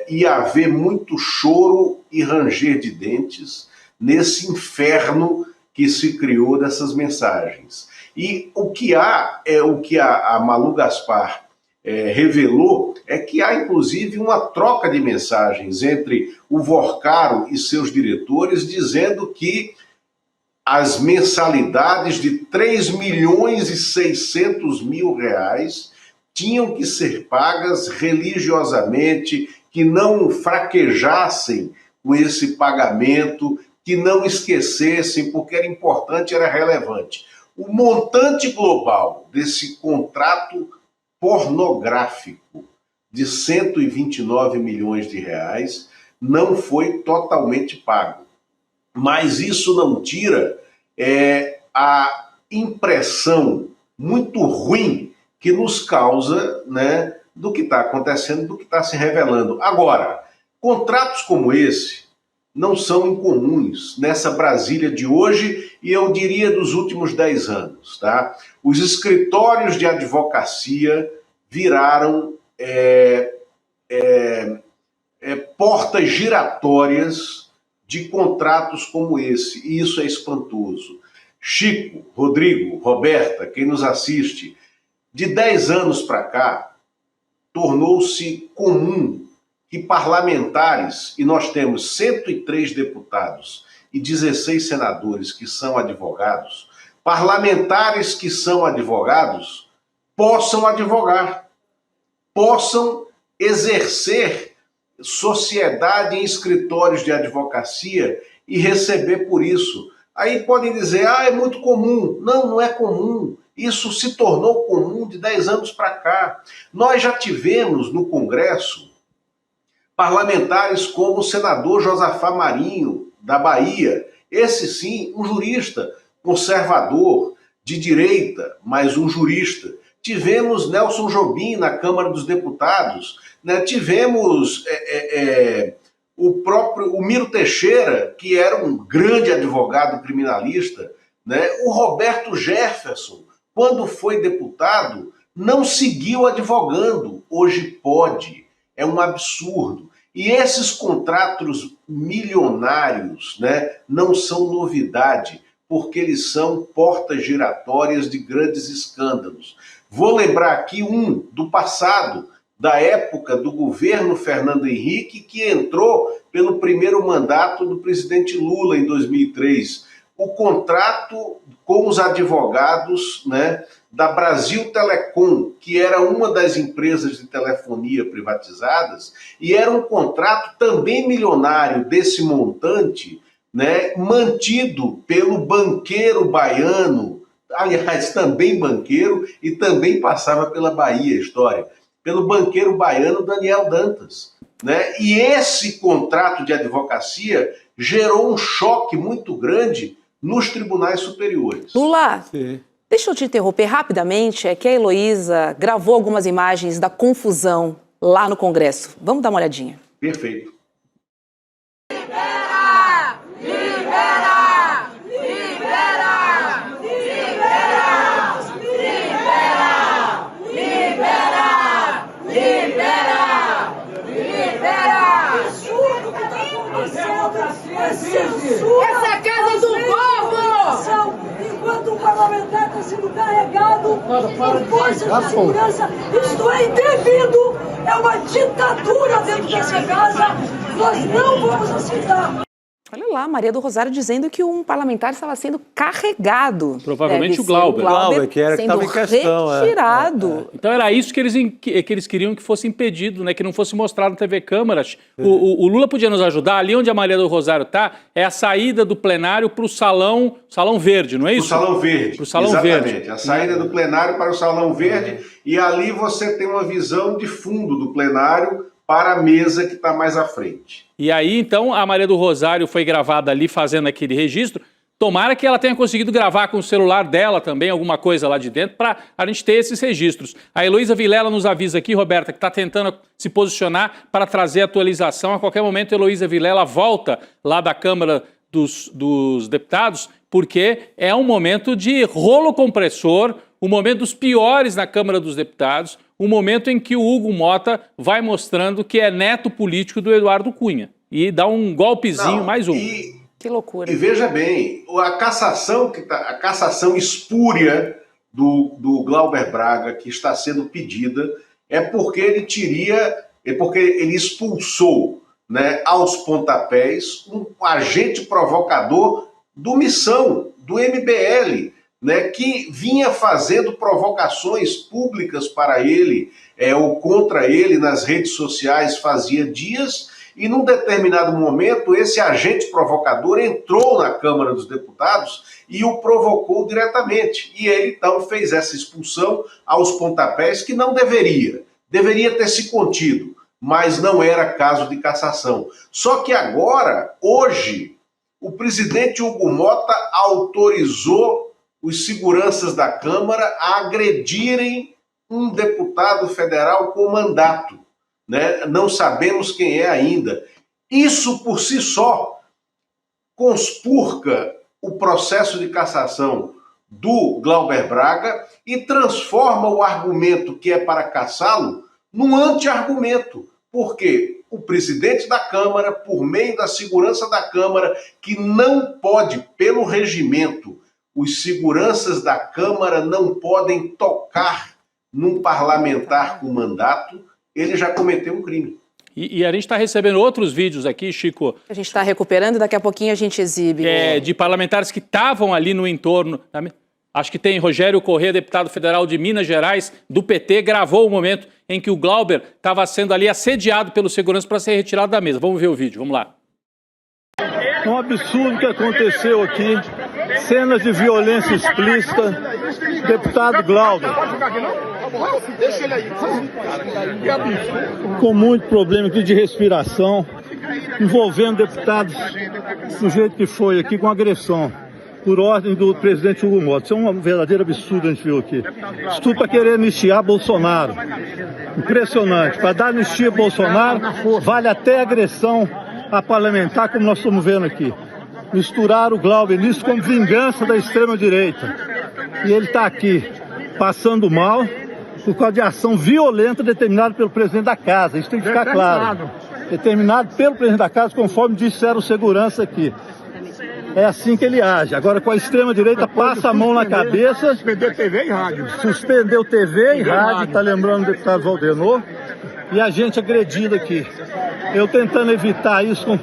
ia haver muito choro e ranger de dentes nesse inferno que se criou dessas mensagens. E o que a Malu Gaspar revelou é que há, inclusive, uma troca de mensagens entre o Vorcaro e seus diretores, dizendo que as mensalidades de 3 milhões e 600 mil reais tinham que ser pagas religiosamente, que não fraquejassem com esse pagamento, que não esquecessem, porque era importante, era relevante. O montante global desse contrato pornográfico de 129 milhões de reais não foi totalmente pago. Mas isso não tira a impressão muito ruim que nos causa, né, do que está acontecendo, do que está se revelando. Agora, contratos como esse não são incomuns nessa Brasília de hoje e eu diria dos últimos 10 anos. Tá? Os escritórios de advocacia viraram portas giratórias de contratos como esse, e isso é espantoso. Chico, Rodrigo, Roberta, quem nos assiste, de 10 anos para cá, tornou-se comum que parlamentares, e nós temos 103 deputados e 16 senadores que são advogados, parlamentares que são advogados possam advogar, possam exercer sociedade em escritórios de advocacia e receber por isso. Aí podem dizer, é muito comum. Não, não é comum. Isso se tornou comum de 10 anos para cá. Nós já tivemos no Congresso parlamentares como o senador Josafá Marinho, da Bahia. Esse sim, um jurista conservador, de direita, mas um jurista. Tivemos Nelson Jobim na Câmara dos Deputados, né? Tivemos o Miro Teixeira, que era um grande advogado criminalista, né? O Roberto Jefferson, quando foi deputado, não seguiu advogando, hoje pode, é um absurdo. E esses contratos milionários, né, não são novidade, porque eles são portas giratórias de grandes escândalos. Vou lembrar aqui um do passado, da época do governo Fernando Henrique, que entrou pelo primeiro mandato do presidente Lula em 2003. O contrato com os advogados, né, da Brasil Telecom, que era uma das empresas de telefonia privatizadas, e era um contrato também milionário desse montante, né, mantido pelo banqueiro baiano, aliás, também banqueiro, e também passava pela Bahia a história, pelo banqueiro baiano Daniel Dantas, né? E esse contrato de advocacia gerou um choque muito grande nos tribunais superiores. Lula, Sim. deixa eu te interromper rapidamente, é que a Heloísa gravou algumas imagens da confusão lá no Congresso. Vamos dar uma olhadinha. Perfeito. Essa é a casa do povo! Enquanto o parlamentar está sendo carregado por forças de segurança, isto é indevido, é uma ditadura dentro dessa casa, nós não vamos aceitar. Olha lá, Maria do Rosário dizendo que um parlamentar estava sendo carregado. Provavelmente o Glauber. Glauber, que era que sendo estava em questão. retirado. Então era isso que eles queriam que fosse impedido, né? Que não fosse mostrado na TV Câmaras. O Lula podia nos ajudar. Ali onde a Maria do Rosário está, é a saída do plenário para o salão verde, não é isso? O Salão Verde. Pro Salão Exatamente. Verde. A saída do plenário para o Salão Verde, e ali você tem uma visão de fundo do plenário para a mesa que está mais à frente. E aí, então, a Maria do Rosário foi gravada ali fazendo aquele registro. Tomara que ela tenha conseguido gravar com o celular dela também, alguma coisa lá de dentro, para a gente ter esses registros. A Heloísa Vilela nos avisa aqui, Roberta, que está tentando se posicionar para trazer atualização. A qualquer momento, a Heloísa Vilela volta lá da Câmara dos Deputados, porque é um momento de rolo compressor, um momento dos piores na Câmara dos Deputados, um momento em que o Hugo Mota vai mostrando que é neto político do Eduardo Cunha. E dá um golpezinho, mais um. Que loucura. E veja bem, a cassação espúria do Glauber Braga, que está sendo pedida, é porque ele expulsou, né, aos pontapés um agente provocador do Missão, do MBL, né, que vinha fazendo provocações públicas para ele, ou contra ele nas redes sociais fazia dias, e num determinado momento esse agente provocador entrou na Câmara dos Deputados e o provocou diretamente. E ele então fez essa expulsão aos pontapés, que não deveria ter se contido, mas não era caso de cassação. Só que agora, hoje, o presidente Hugo Mota autorizou os seguranças da Câmara a agredirem um deputado federal com mandato, né? Não sabemos quem é ainda. Isso por si só conspurca o processo de cassação do Glauber Braga e transforma o argumento que é para cassá-lo num anti-argumento. Porque o presidente da Câmara, por meio da segurança da Câmara, que não pode, pelo regimento, os seguranças da Câmara não podem tocar num parlamentar com mandato, ele já cometeu um crime. E a gente está recebendo outros vídeos aqui, Chico. A gente está recuperando e daqui a pouquinho a gente exibe. De parlamentares que estavam ali no entorno. Acho que tem Rogério Corrêa, deputado federal de Minas Gerais, do PT, gravou o momento em que o Glauber estava sendo ali assediado pelo segurança para ser retirado da mesa. Vamos ver o vídeo, vamos lá. É um absurdo que aconteceu aqui, cenas de violência explícita, deputado Glauber, com muito problema aqui de respiração, envolvendo deputados do jeito que foi aqui, com agressão, por ordem do presidente Hugo Mota. Isso é um verdadeiro absurdo, a gente viu aqui. Isso tudo para querer anistiar Bolsonaro. Impressionante. Para dar anistia a Bolsonaro, vale até agressão a parlamentar, como nós estamos vendo aqui. Misturar o Glauber nisso como vingança da extrema-direita. E ele está aqui, passando mal, por causa de ação violenta determinada pelo presidente da casa. Isso tem que ficar claro. Determinado pelo presidente da casa, conforme disseram o segurança aqui. É assim que ele age. Agora, com a extrema-direita, passa a mão na cabeça. Suspender TV e rádio. Suspendeu TV e rádio, está lembrando o deputado Valdenor. E a gente agredido aqui. Eu tentando evitar isso com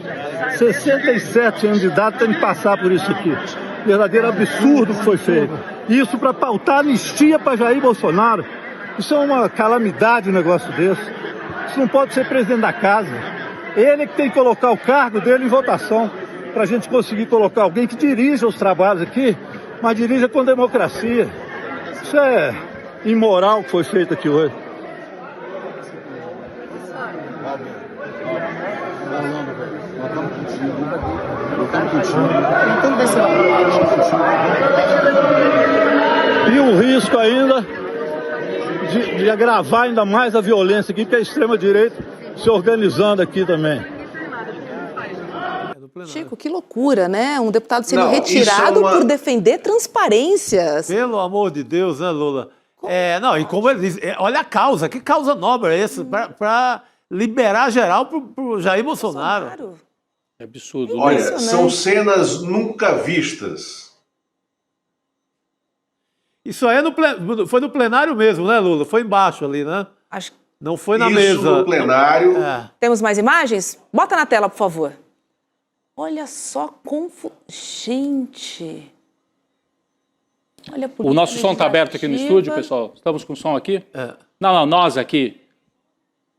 67 anos de idade, tendo que passar por isso aqui. Verdadeiro absurdo que foi feito. Isso para pautar anistia para Jair Bolsonaro. Isso é uma calamidade, um negócio desse. Isso não pode ser presidente da casa. Ele é que tem que colocar o cargo dele em votação, para a gente conseguir colocar alguém que dirija os trabalhos aqui, mas dirija com democracia. Isso é imoral o que foi feito aqui hoje. E o risco ainda de agravar ainda mais a violência aqui, porque a extrema-direita se organizando aqui também. Chico, que loucura, né? Um deputado sendo retirado por defender transparência. Pelo amor de Deus, né, Lula? E como ele diz, olha a causa, que causa nobre é essa? Para liberar geral pro Jair Bolsonaro. É absurdo. Olha, são cenas nunca vistas. Isso aí foi no plenário mesmo, né, Lula? Foi embaixo ali, né? Não foi na mesa. Isso no plenário. Temos mais imagens? Bota na tela, por favor. Olha só gente. Olha, o nosso som está aberto aqui no estúdio, pessoal. Estamos com som aqui? Não, nós aqui.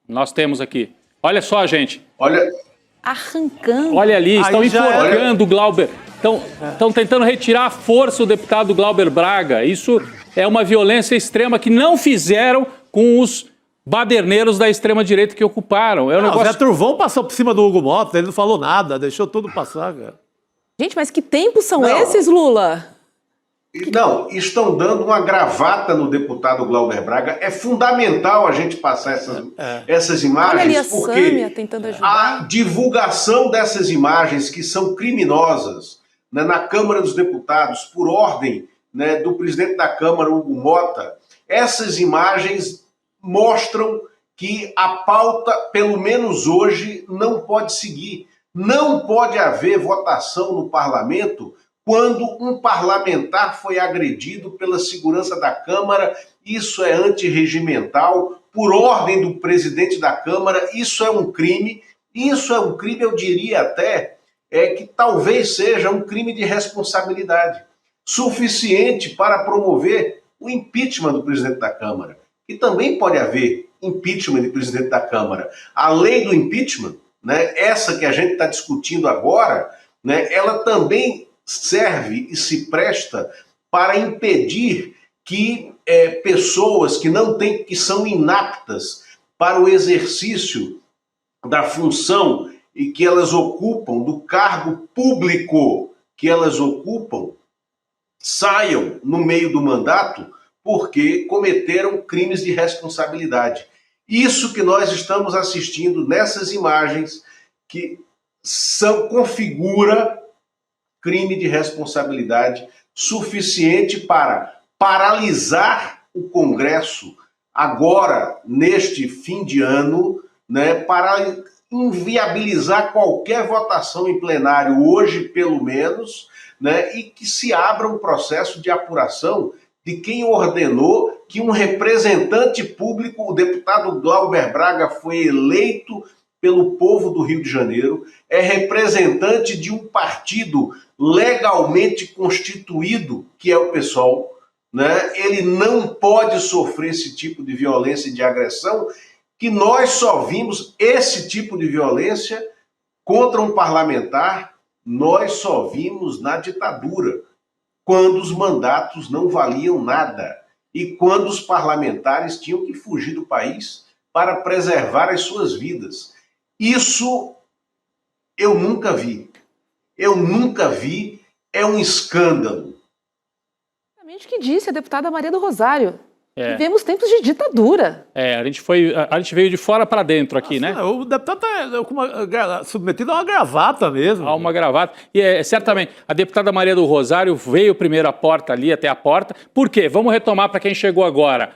Nós temos aqui. Olha só, gente. Olha. Arrancando. Olha ali, estão enforcando o Glauber. Estão tentando retirar a força do deputado Glauber Braga. Isso é uma violência extrema que não fizeram com os baderneiros da extrema-direita que ocuparam. O Zé Turvão passou por cima do Hugo Mota, ele não falou nada, deixou tudo passar, cara. Gente, mas que tempos são esses, Lula? Não, estão dando uma gravata no deputado Glauber Braga. É fundamental a gente passar essas imagens, olha ali a porque Sâmia tentando ajudar. A divulgação dessas imagens que são criminosas, né, na Câmara dos Deputados, por ordem, né, do presidente da Câmara, Hugo Mota, essas imagens mostram que a pauta, pelo menos hoje, não pode seguir. Não pode haver votação no parlamento quando um parlamentar foi agredido pela segurança da Câmara. Isso é antirregimental, por ordem do presidente da Câmara. Isso é um crime. Isso é um crime, eu diria até, que talvez seja um crime de responsabilidade, suficiente para promover o impeachment do presidente da Câmara. E também pode haver impeachment de presidente da Câmara. A lei do impeachment, né, essa que a gente está discutindo agora, né, ela também serve e se presta para impedir que pessoas que são inaptas para o exercício da função e que elas ocupam, do cargo público que elas ocupam, saiam no meio do mandato porque cometeram crimes de responsabilidade. Isso que nós estamos assistindo nessas imagens, que configura crime de responsabilidade suficiente para paralisar o Congresso agora, neste fim de ano, né, para inviabilizar qualquer votação em plenário, hoje pelo menos, né, e que se abra um processo de apuração de quem ordenou que um representante público, o deputado Glauber Braga, foi eleito pelo povo do Rio de Janeiro, é representante de um partido legalmente constituído, que é o PSOL, né? Ele não pode sofrer esse tipo de violência e de agressão, que nós só vimos esse tipo de violência contra um parlamentar, nós só vimos na ditadura, quando os mandatos não valiam nada e quando os parlamentares tinham que fugir do país para preservar as suas vidas. Isso eu nunca vi. Eu nunca vi, é um escândalo. Exatamente o que disse a deputada Maria do Rosário. Vivemos tempos de ditadura. A gente veio de fora para dentro aqui, né? O deputado está submetido a uma gravata mesmo. A uma gravata. E certamente, a deputada Maria do Rosário veio primeiro à porta ali, até a porta. Por quê? Vamos retomar para quem chegou agora.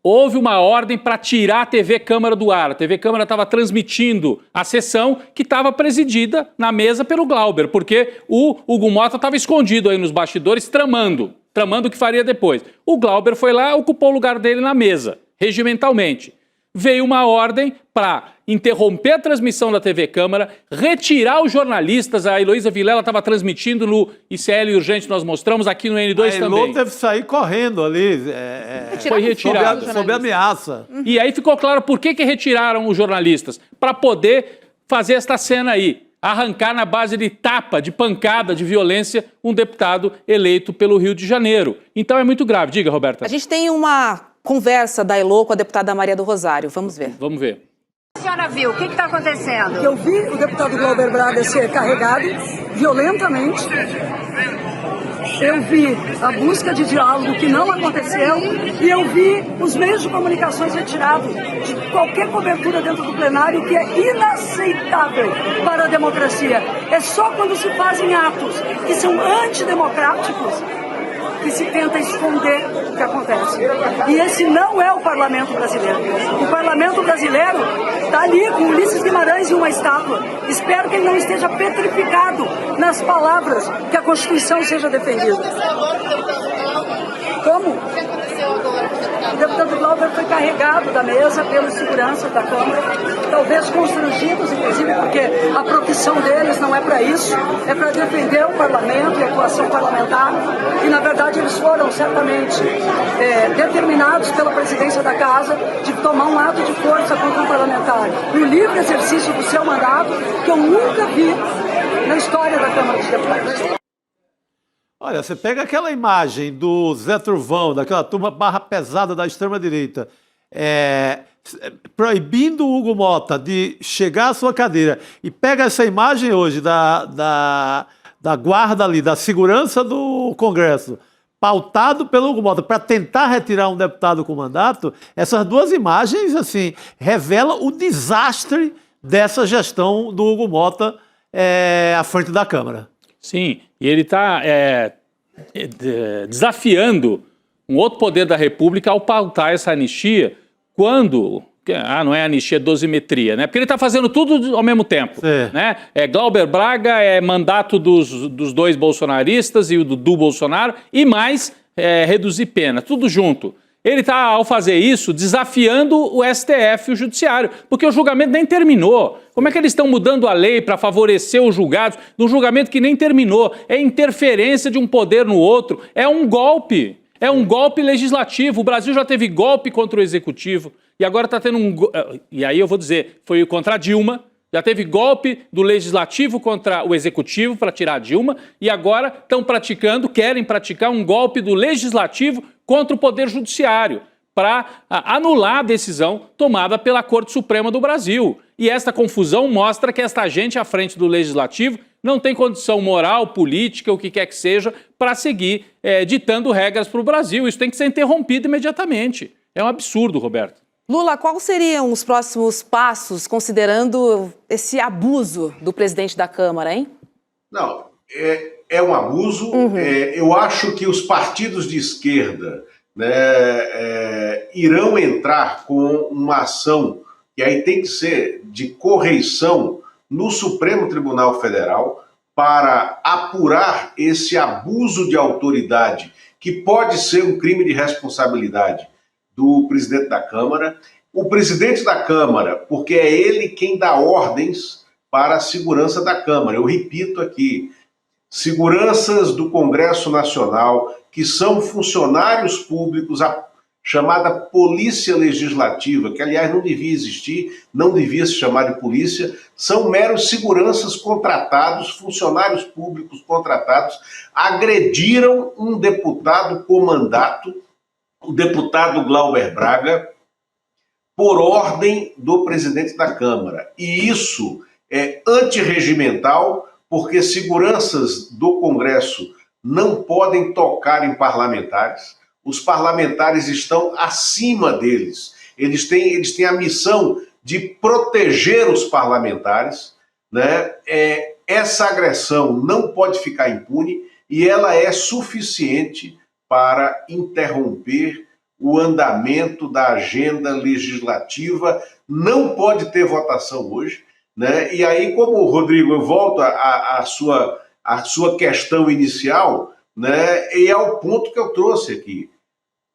Houve uma ordem para tirar a TV Câmara do ar. A TV Câmara estava transmitindo a sessão que estava presidida na mesa pelo Glauber, porque o Hugo Motta estava escondido aí nos bastidores tramando o que faria depois. O Glauber foi lá, ocupou o lugar dele na mesa, regimentalmente. Veio uma ordem para interromper a transmissão da TV Câmara, retirar os jornalistas. A Heloísa Vilela estava transmitindo no ICL Urgente, nós mostramos aqui no N2 também. A Elô teve que sair correndo ali. Foi retirado. Sob ameaça. E aí ficou claro por que retiraram os jornalistas. Para poder fazer esta cena aí. Arrancar na base de tapa, de pancada, de violência, um deputado eleito pelo Rio de Janeiro. Então é muito grave. Diga, Roberta. A gente tem uma conversa da Elô com a deputada Maria do Rosário. Vamos ver. Vamos ver. A senhora viu? O que está acontecendo? Eu vi o deputado Glauber Braga ser carregado violentamente. Eu vi a busca de diálogo que não aconteceu e eu vi os meios de comunicações retirados de qualquer cobertura dentro do plenário, que é inaceitável para a democracia. É só quando se fazem atos que são antidemocráticos que se tenta esconder o que acontece. E esse não é o parlamento brasileiro. O parlamento brasileiro está ali com Ulisses Guimarães e uma estátua. Espero que ele não esteja petrificado nas palavras, que a Constituição seja defendida. Como? O deputado Glauber foi carregado da mesa pelos seguranças da Câmara, talvez constrangidos, inclusive, porque a profissão deles não é para isso, é para defender o parlamento e a atuação parlamentar. E, na verdade, eles foram certamente determinados pela presidência da Casa de tomar um ato de força contra o parlamentar, no livre exercício do seu mandato, que eu nunca vi na história da Câmara dos Deputados. Olha, você pega aquela imagem do Zé Trovão, daquela turma barra pesada da extrema-direita, proibindo o Hugo Motta de chegar à sua cadeira, e pega essa imagem hoje da guarda ali, da segurança do Congresso, pautado pelo Hugo Motta, para tentar retirar um deputado com mandato, essas duas imagens, assim, revelam o desastre dessa gestão do Hugo Motta à frente da Câmara. Sim, e ele está desafiando um outro poder da República ao pautar essa anistia quando... não é anistia, é dosimetria, né? Porque ele está fazendo tudo ao mesmo tempo. Né? Glauber Braga, mandato dos dois bolsonaristas e o do Bolsonaro, e mais reduzir pena, tudo junto. Ele está, ao fazer isso, desafiando o STF e o Judiciário, porque o julgamento nem terminou. Como é que eles estão mudando a lei para favorecer os julgados num julgamento que nem terminou? É interferência de um poder no outro, é um golpe legislativo. O Brasil já teve golpe contra o Executivo e agora está tendo e aí eu vou dizer, foi contra a Dilma, já teve golpe do Legislativo contra o Executivo para tirar a Dilma e agora querem praticar um golpe do Legislativo contra o Poder Judiciário, para anular a decisão tomada pela Corte Suprema do Brasil. E esta confusão mostra que esta gente à frente do Legislativo não tem condição moral, política, o que quer que seja, para seguir ditando regras para o Brasil. Isso tem que ser interrompido imediatamente. É um absurdo, Roberto. Lula, quais seriam os próximos passos, considerando esse abuso do presidente da Câmara, hein? Não, é um abuso. Eu acho que os partidos de esquerda, né, irão entrar com uma ação que aí tem que ser de correição no Supremo Tribunal Federal para apurar esse abuso de autoridade, que pode ser um crime de responsabilidade do presidente da Câmara. O presidente da Câmara, porque é ele quem dá ordens para a segurança da Câmara. Eu repito aqui, seguranças do Congresso Nacional, que são funcionários públicos, a chamada Polícia Legislativa, que aliás não devia existir, não devia se chamar de polícia, são meros seguranças contratados, funcionários públicos contratados, agrediram um deputado com mandato, o deputado Glauber Braga, por ordem do presidente da Câmara. E isso é antirregimental, porque seguranças do Congresso não podem tocar em parlamentares. Os parlamentares estão acima deles. Eles têm a missão de proteger os parlamentares, né? Essa agressão não pode ficar impune e ela é suficiente para interromper o andamento da agenda legislativa. Não pode ter votação hoje, né? E aí, como, Rodrigo, eu volto à sua questão inicial, né? E é o ponto que eu trouxe aqui.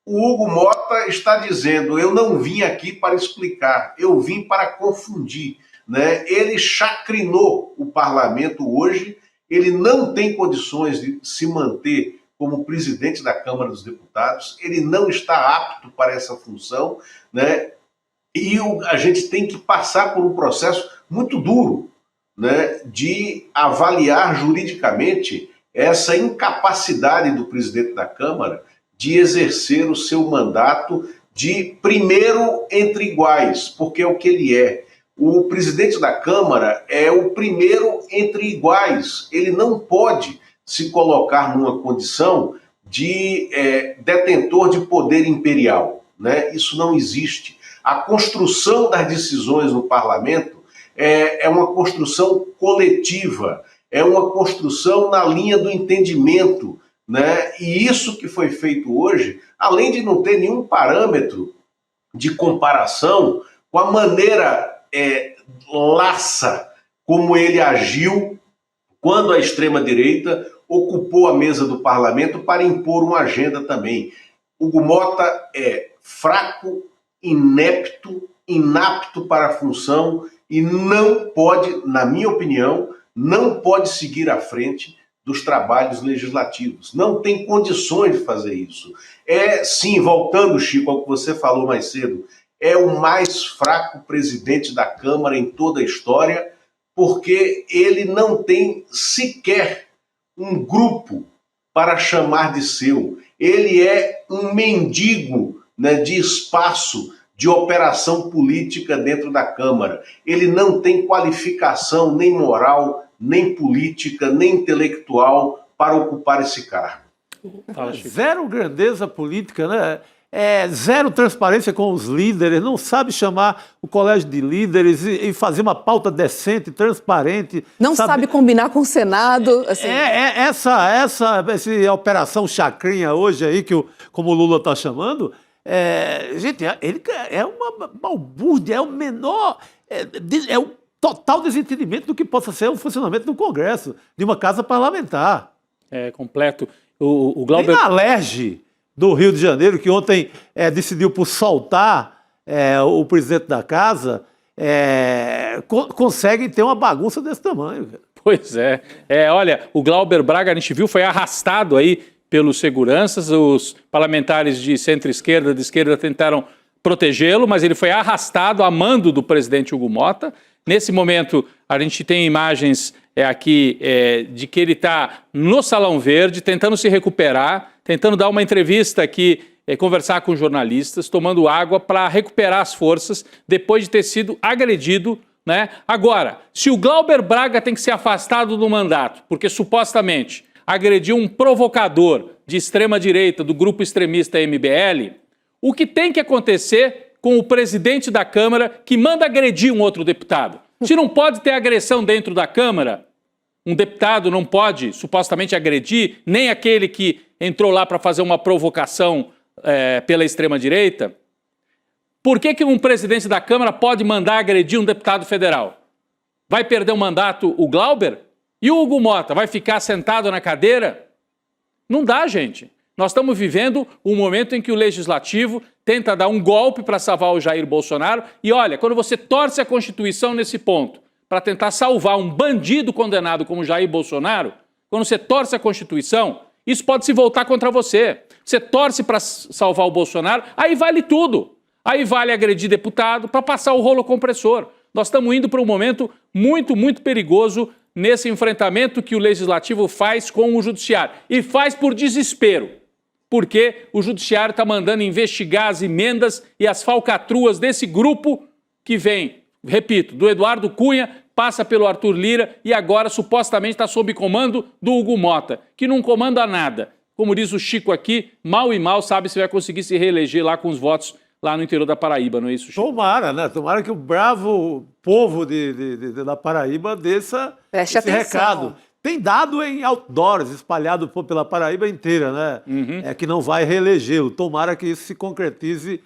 O Hugo Mota está dizendo, eu não vim aqui para explicar, eu vim para confundir, né? Ele chacrinou o parlamento hoje, ele não tem condições de se manter como presidente da Câmara dos Deputados, ele não está apto para essa função, né? E a gente tem que passar por um processo muito duro, né, de avaliar juridicamente essa incapacidade do presidente da Câmara de exercer o seu mandato de primeiro entre iguais, porque é o que ele é. O presidente da Câmara é o primeiro entre iguais, ele não pode se colocar numa condição de detentor de poder imperial, né? Isso não existe. A construção das decisões no parlamento é uma construção coletiva, é uma construção na linha do entendimento, né? E isso que foi feito hoje, além de não ter nenhum parâmetro de comparação com a maneira laça como ele agiu quando a extrema-direita ocupou a mesa do parlamento para impor uma agenda também. Hugo Mota é fraco, inepto, inapto para a função e não pode, na minha opinião, não pode seguir à frente dos trabalhos legislativos. Não tem condições de fazer isso. Sim, voltando, Chico, ao que você falou mais cedo, é o mais fraco presidente da Câmara em toda a história, porque ele não tem sequer um grupo para chamar de seu. Ele é um mendigo, né, de espaço, de operação política dentro da Câmara. Ele não tem qualificação nem moral, nem política, nem intelectual para ocupar esse cargo. Zero grandeza política, né? Zero transparência com os líderes, não sabe chamar o colégio de líderes e fazer uma pauta decente, transparente. Não sabe combinar com o Senado. Assim. Essa operação chacrinha hoje aí, como o Lula está chamando, gente, ele é uma balbúrdia, é o menor, é o total desentendimento do que possa ser o funcionamento do Congresso, de uma casa parlamentar. É completo. O Glauber... Nem a Alerj do Rio de Janeiro, que ontem decidiu por soltar o presidente da casa, consegue ter uma bagunça desse tamanho. Pois é. Olha, o Glauber Braga, a gente viu, foi arrastado aí pelos seguranças, os parlamentares de centro-esquerda, de esquerda, tentaram protegê-lo, mas ele foi arrastado a mando do presidente Hugo Mota. Nesse momento, a gente tem imagens aqui de que ele está no Salão Verde, tentando se recuperar, tentando dar uma entrevista aqui, conversar com jornalistas, tomando água para recuperar as forças depois de ter sido agredido, né? Agora, se o Glauber Braga tem que ser afastado do mandato, porque supostamente agrediu um provocador de extrema-direita do grupo extremista MBL, o que tem que acontecer com o presidente da Câmara que manda agredir um outro deputado? Se não pode ter agressão dentro da Câmara, Um deputado não pode supostamente agredir nem aquele que entrou lá para fazer uma provocação pela extrema-direita? Por que um presidente da Câmara pode mandar agredir um deputado federal? Vai perder o mandato o Glauber? E o Hugo Mota vai ficar sentado na cadeira? Não dá, gente. Nós estamos vivendo um momento em que o Legislativo tenta dar um golpe para salvar o Jair Bolsonaro. E olha, quando você torce a Constituição nesse ponto para tentar salvar um bandido condenado como Jair Bolsonaro, quando você torce a Constituição, isso pode se voltar contra você. Você torce para salvar o Bolsonaro, aí vale tudo. Aí vale agredir deputado para passar o rolo compressor. Nós estamos indo para um momento muito, muito perigoso nesse enfrentamento que o Legislativo faz com o Judiciário. E faz por desespero, porque o Judiciário está mandando investigar as emendas e as falcatruas desse grupo que vem, repito, do Eduardo Cunha, passa pelo Arthur Lira e agora supostamente está sob comando do Hugo Mota, que não comanda nada. Como diz o Chico aqui, mal e mal sabe se vai conseguir se reeleger lá com os votos lá no interior da Paraíba, não é isso, Chico? Tomara, né? Tomara que o bravo povo da Paraíba dê esse recado. Tem dado em outdoors espalhado pela Paraíba inteira, né? É que não vai reelegê-lo. Tomara que isso se concretize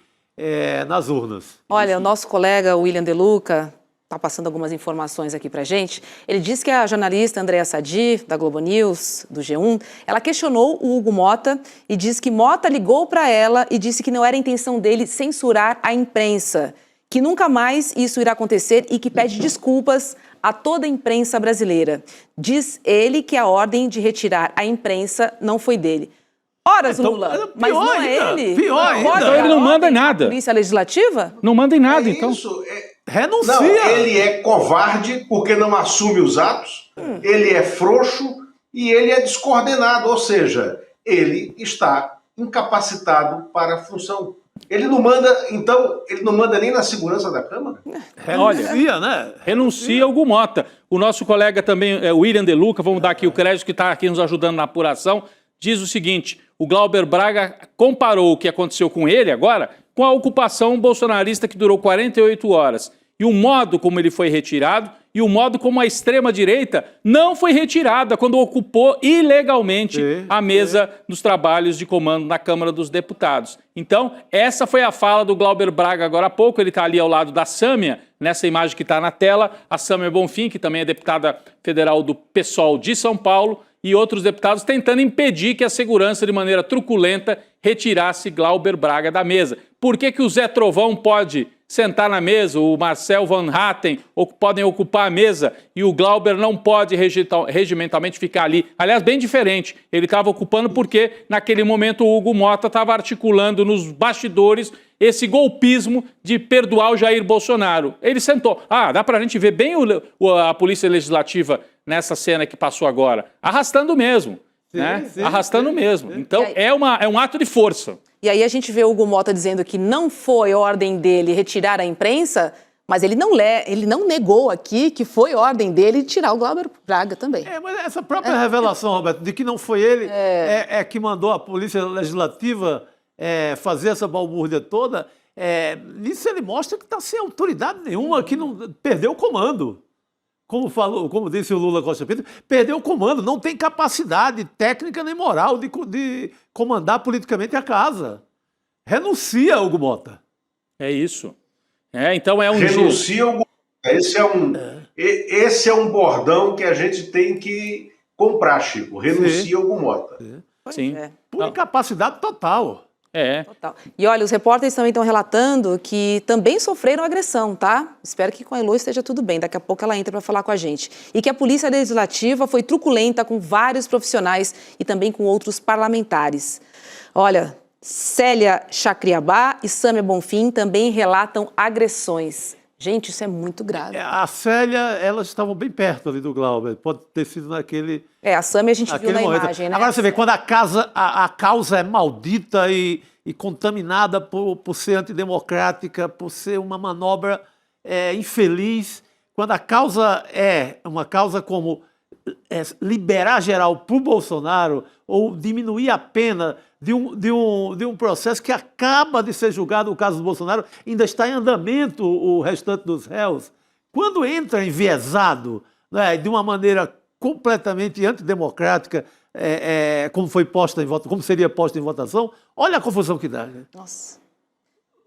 nas urnas. Olha, o nosso colega William De Luca está passando algumas informações aqui para gente. Ele disse que a jornalista Andréa Sadi, da Globo News, do G1, ela questionou o Hugo Mota e disse que Mota ligou para ela e disse que não era intenção dele censurar a imprensa, que nunca mais isso irá acontecer e que pede desculpas a toda a imprensa brasileira. Diz ele que a ordem de retirar a imprensa não foi dele. Ora, Lula, mas não é ele? Pior ainda. Então ele não manda em nada. Polícia Legislativa? Não manda em nada, então. Isso, renuncia. Não, ele é covarde porque não assume os atos, ele é frouxo e ele é descoordenado, ou seja, ele está incapacitado para a função. Ele não manda, então, ele não manda nem na segurança da Câmara? Renuncia, né? Renuncia Hugo Mota. O nosso colega também, William De Luca, vamos dar aqui o crédito que está aqui nos ajudando na apuração, diz o seguinte: o Glauber Braga comparou o que aconteceu com ele agora com a ocupação bolsonarista que durou 48 horas. E o modo como ele foi retirado e o modo como a extrema-direita não foi retirada quando ocupou ilegalmente a mesa dos trabalhos de comando na Câmara dos Deputados. Então, essa foi a fala do Glauber Braga agora há pouco. Ele está ali ao lado da Sâmia, nessa imagem que está na tela. A Sâmia Bonfim, que também é deputada federal do PSOL de São Paulo, e outros deputados tentando impedir que a segurança, de maneira truculenta, retirasse Glauber Braga da mesa. Por que o Zé Trovão pode sentar na mesa, o Marcel Van Hatten podem ocupar a mesa e o Glauber não pode regimentalmente ficar ali? Aliás, bem diferente. Ele estava ocupando porque, naquele momento, o Hugo Mota estava articulando nos bastidores esse golpismo de perdoar o Jair Bolsonaro. Ele sentou. Dá para a gente ver bem a Polícia Legislativa nessa cena que passou agora. Arrastando mesmo. Arrastando mesmo. Então, é um ato de força. E aí a gente vê o Hugo Mota dizendo que não foi ordem dele retirar a imprensa, mas ele não negou aqui que foi ordem dele tirar o Glauber Braga também. Mas essa própria revelação, Roberto, de que não foi ele que mandou a Polícia Legislativa fazer essa balbúrdia toda, nisso ele mostra que está sem autoridade nenhuma, que não perdeu o comando. Como disse o Lula Costa Pinto, perdeu o comando, não tem capacidade técnica nem moral de comandar politicamente a casa. Renuncia, Hugo Mota. É isso. Então é um... Renuncia, Hugo Mota. Esse é um bordão que a gente tem que comprar, Chico. Renuncia, Hugo Mota. Sim. Por incapacidade total. Total. E olha, os repórteres também estão relatando que também sofreram agressão, tá? Espero que com a Elô esteja tudo bem. Daqui a pouco ela entra para falar com a gente. E que a Polícia Legislativa foi truculenta com vários profissionais e também com outros parlamentares. Olha, Célia Chacriabá e Sâmia Bonfim também relatam agressões. Gente, isso é muito grave. A Célia, elas estavam bem perto ali do Glauber. Pode ter sido naquele... A Sâmia a gente viu na imagem, né? Agora você vê, quando a causa é maldita e contaminada por ser antidemocrática, por ser uma manobra infeliz, quando a causa é uma causa como liberar geral para o Bolsonaro ou diminuir a pena de um processo que acaba de ser julgado, o caso do Bolsonaro, ainda está em andamento o restante dos réus. Quando entra enviesado, né, de uma maneira completamente antidemocrática, como foi posta em votação, como seria posta em votação. Olha a confusão que dá. Né? Nossa.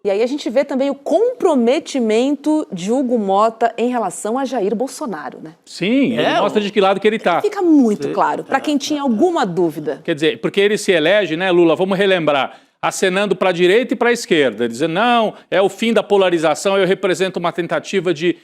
E aí a gente vê também o comprometimento de Hugo Mota em relação a Jair Bolsonaro, né? Sim, ele mostra de que lado que ele está. Fica muito claro, para quem tinha alguma dúvida. Quer dizer, porque ele se elege, né, Lula, vamos relembrar, acenando para a direita e para a esquerda, dizendo, não, é o fim da polarização, eu represento uma tentativa de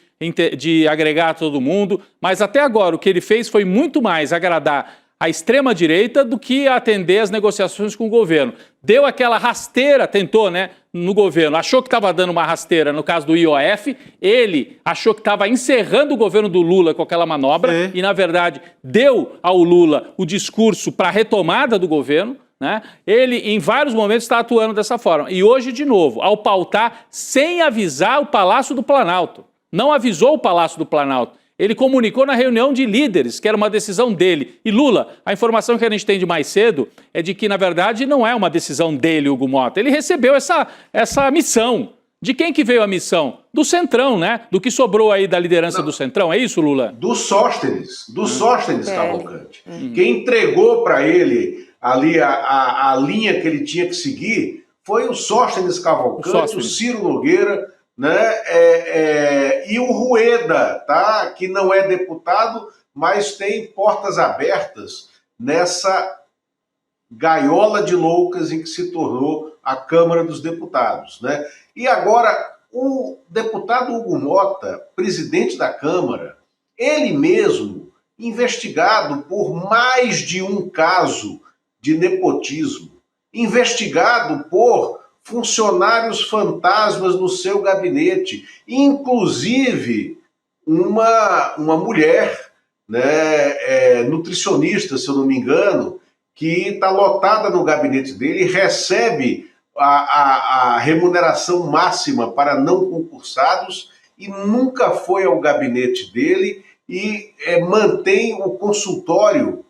agregar todo mundo, mas até agora o que ele fez foi muito mais agradar a extrema-direita do que atender as negociações com o governo. Deu aquela rasteira, tentou, né, no governo, achou que estava dando uma rasteira no caso do IOF, ele achou que estava encerrando o governo do Lula com aquela manobra e, na verdade, deu ao Lula o discurso para a retomada do governo, né? Ele, em vários momentos, está atuando dessa forma. E hoje, de novo, ao pautar sem avisar o Palácio do Planalto. Não avisou o Palácio do Planalto. Ele comunicou na reunião de líderes, que era uma decisão dele. E Lula, a informação que a gente tem de mais cedo é de que, na verdade, não é uma decisão dele, Hugo Mota. Ele recebeu essa missão. De quem que veio a missão? Do Centrão, né? Do que sobrou aí da liderança do Centrão. É isso, Lula? Do Sóstenes Cavalcante. Quem entregou para ele ali a linha que ele tinha que seguir foi o Sóstenes Cavalcante, o Ciro Nogueira, né? E o Rueda, tá? Que não é deputado, mas tem portas abertas nessa gaiola de loucas em que se tornou a Câmara dos Deputados, né? E agora, o deputado Hugo Mota, presidente da Câmara, ele mesmo, investigado por mais de um caso de nepotismo, investigado por funcionários fantasmas no seu gabinete, inclusive uma mulher, né, nutricionista, se eu não me engano, que está lotada no gabinete dele e recebe a remuneração máxima para não concursados e nunca foi ao gabinete dele e mantém o consultório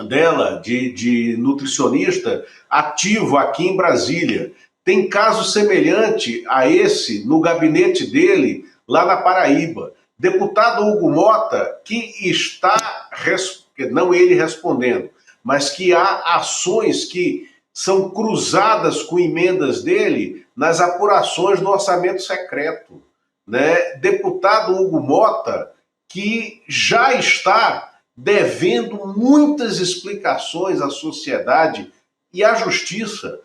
dela de nutricionista ativo aqui em Brasília. Tem caso semelhante a esse no gabinete dele lá na Paraíba. Deputado Hugo Mota, que está, não ele respondendo, mas que há ações que são cruzadas com emendas dele nas apurações do orçamento secreto, né? Deputado Hugo Mota, que já está devendo muitas explicações à sociedade e à justiça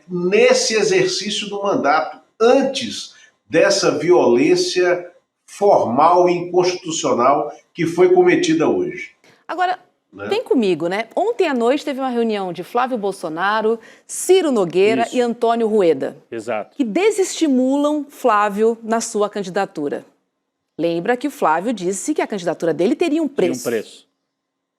nesse exercício do mandato, antes dessa violência formal e inconstitucional que foi cometida hoje. Agora, vem comigo, né? Ontem à noite teve uma reunião de Flávio Bolsonaro, Ciro Nogueira e Antônio Rueda. Exato. Que desestimulam Flávio na sua candidatura. Lembra que o Flávio disse que a candidatura dele teria um preço. Teria um preço.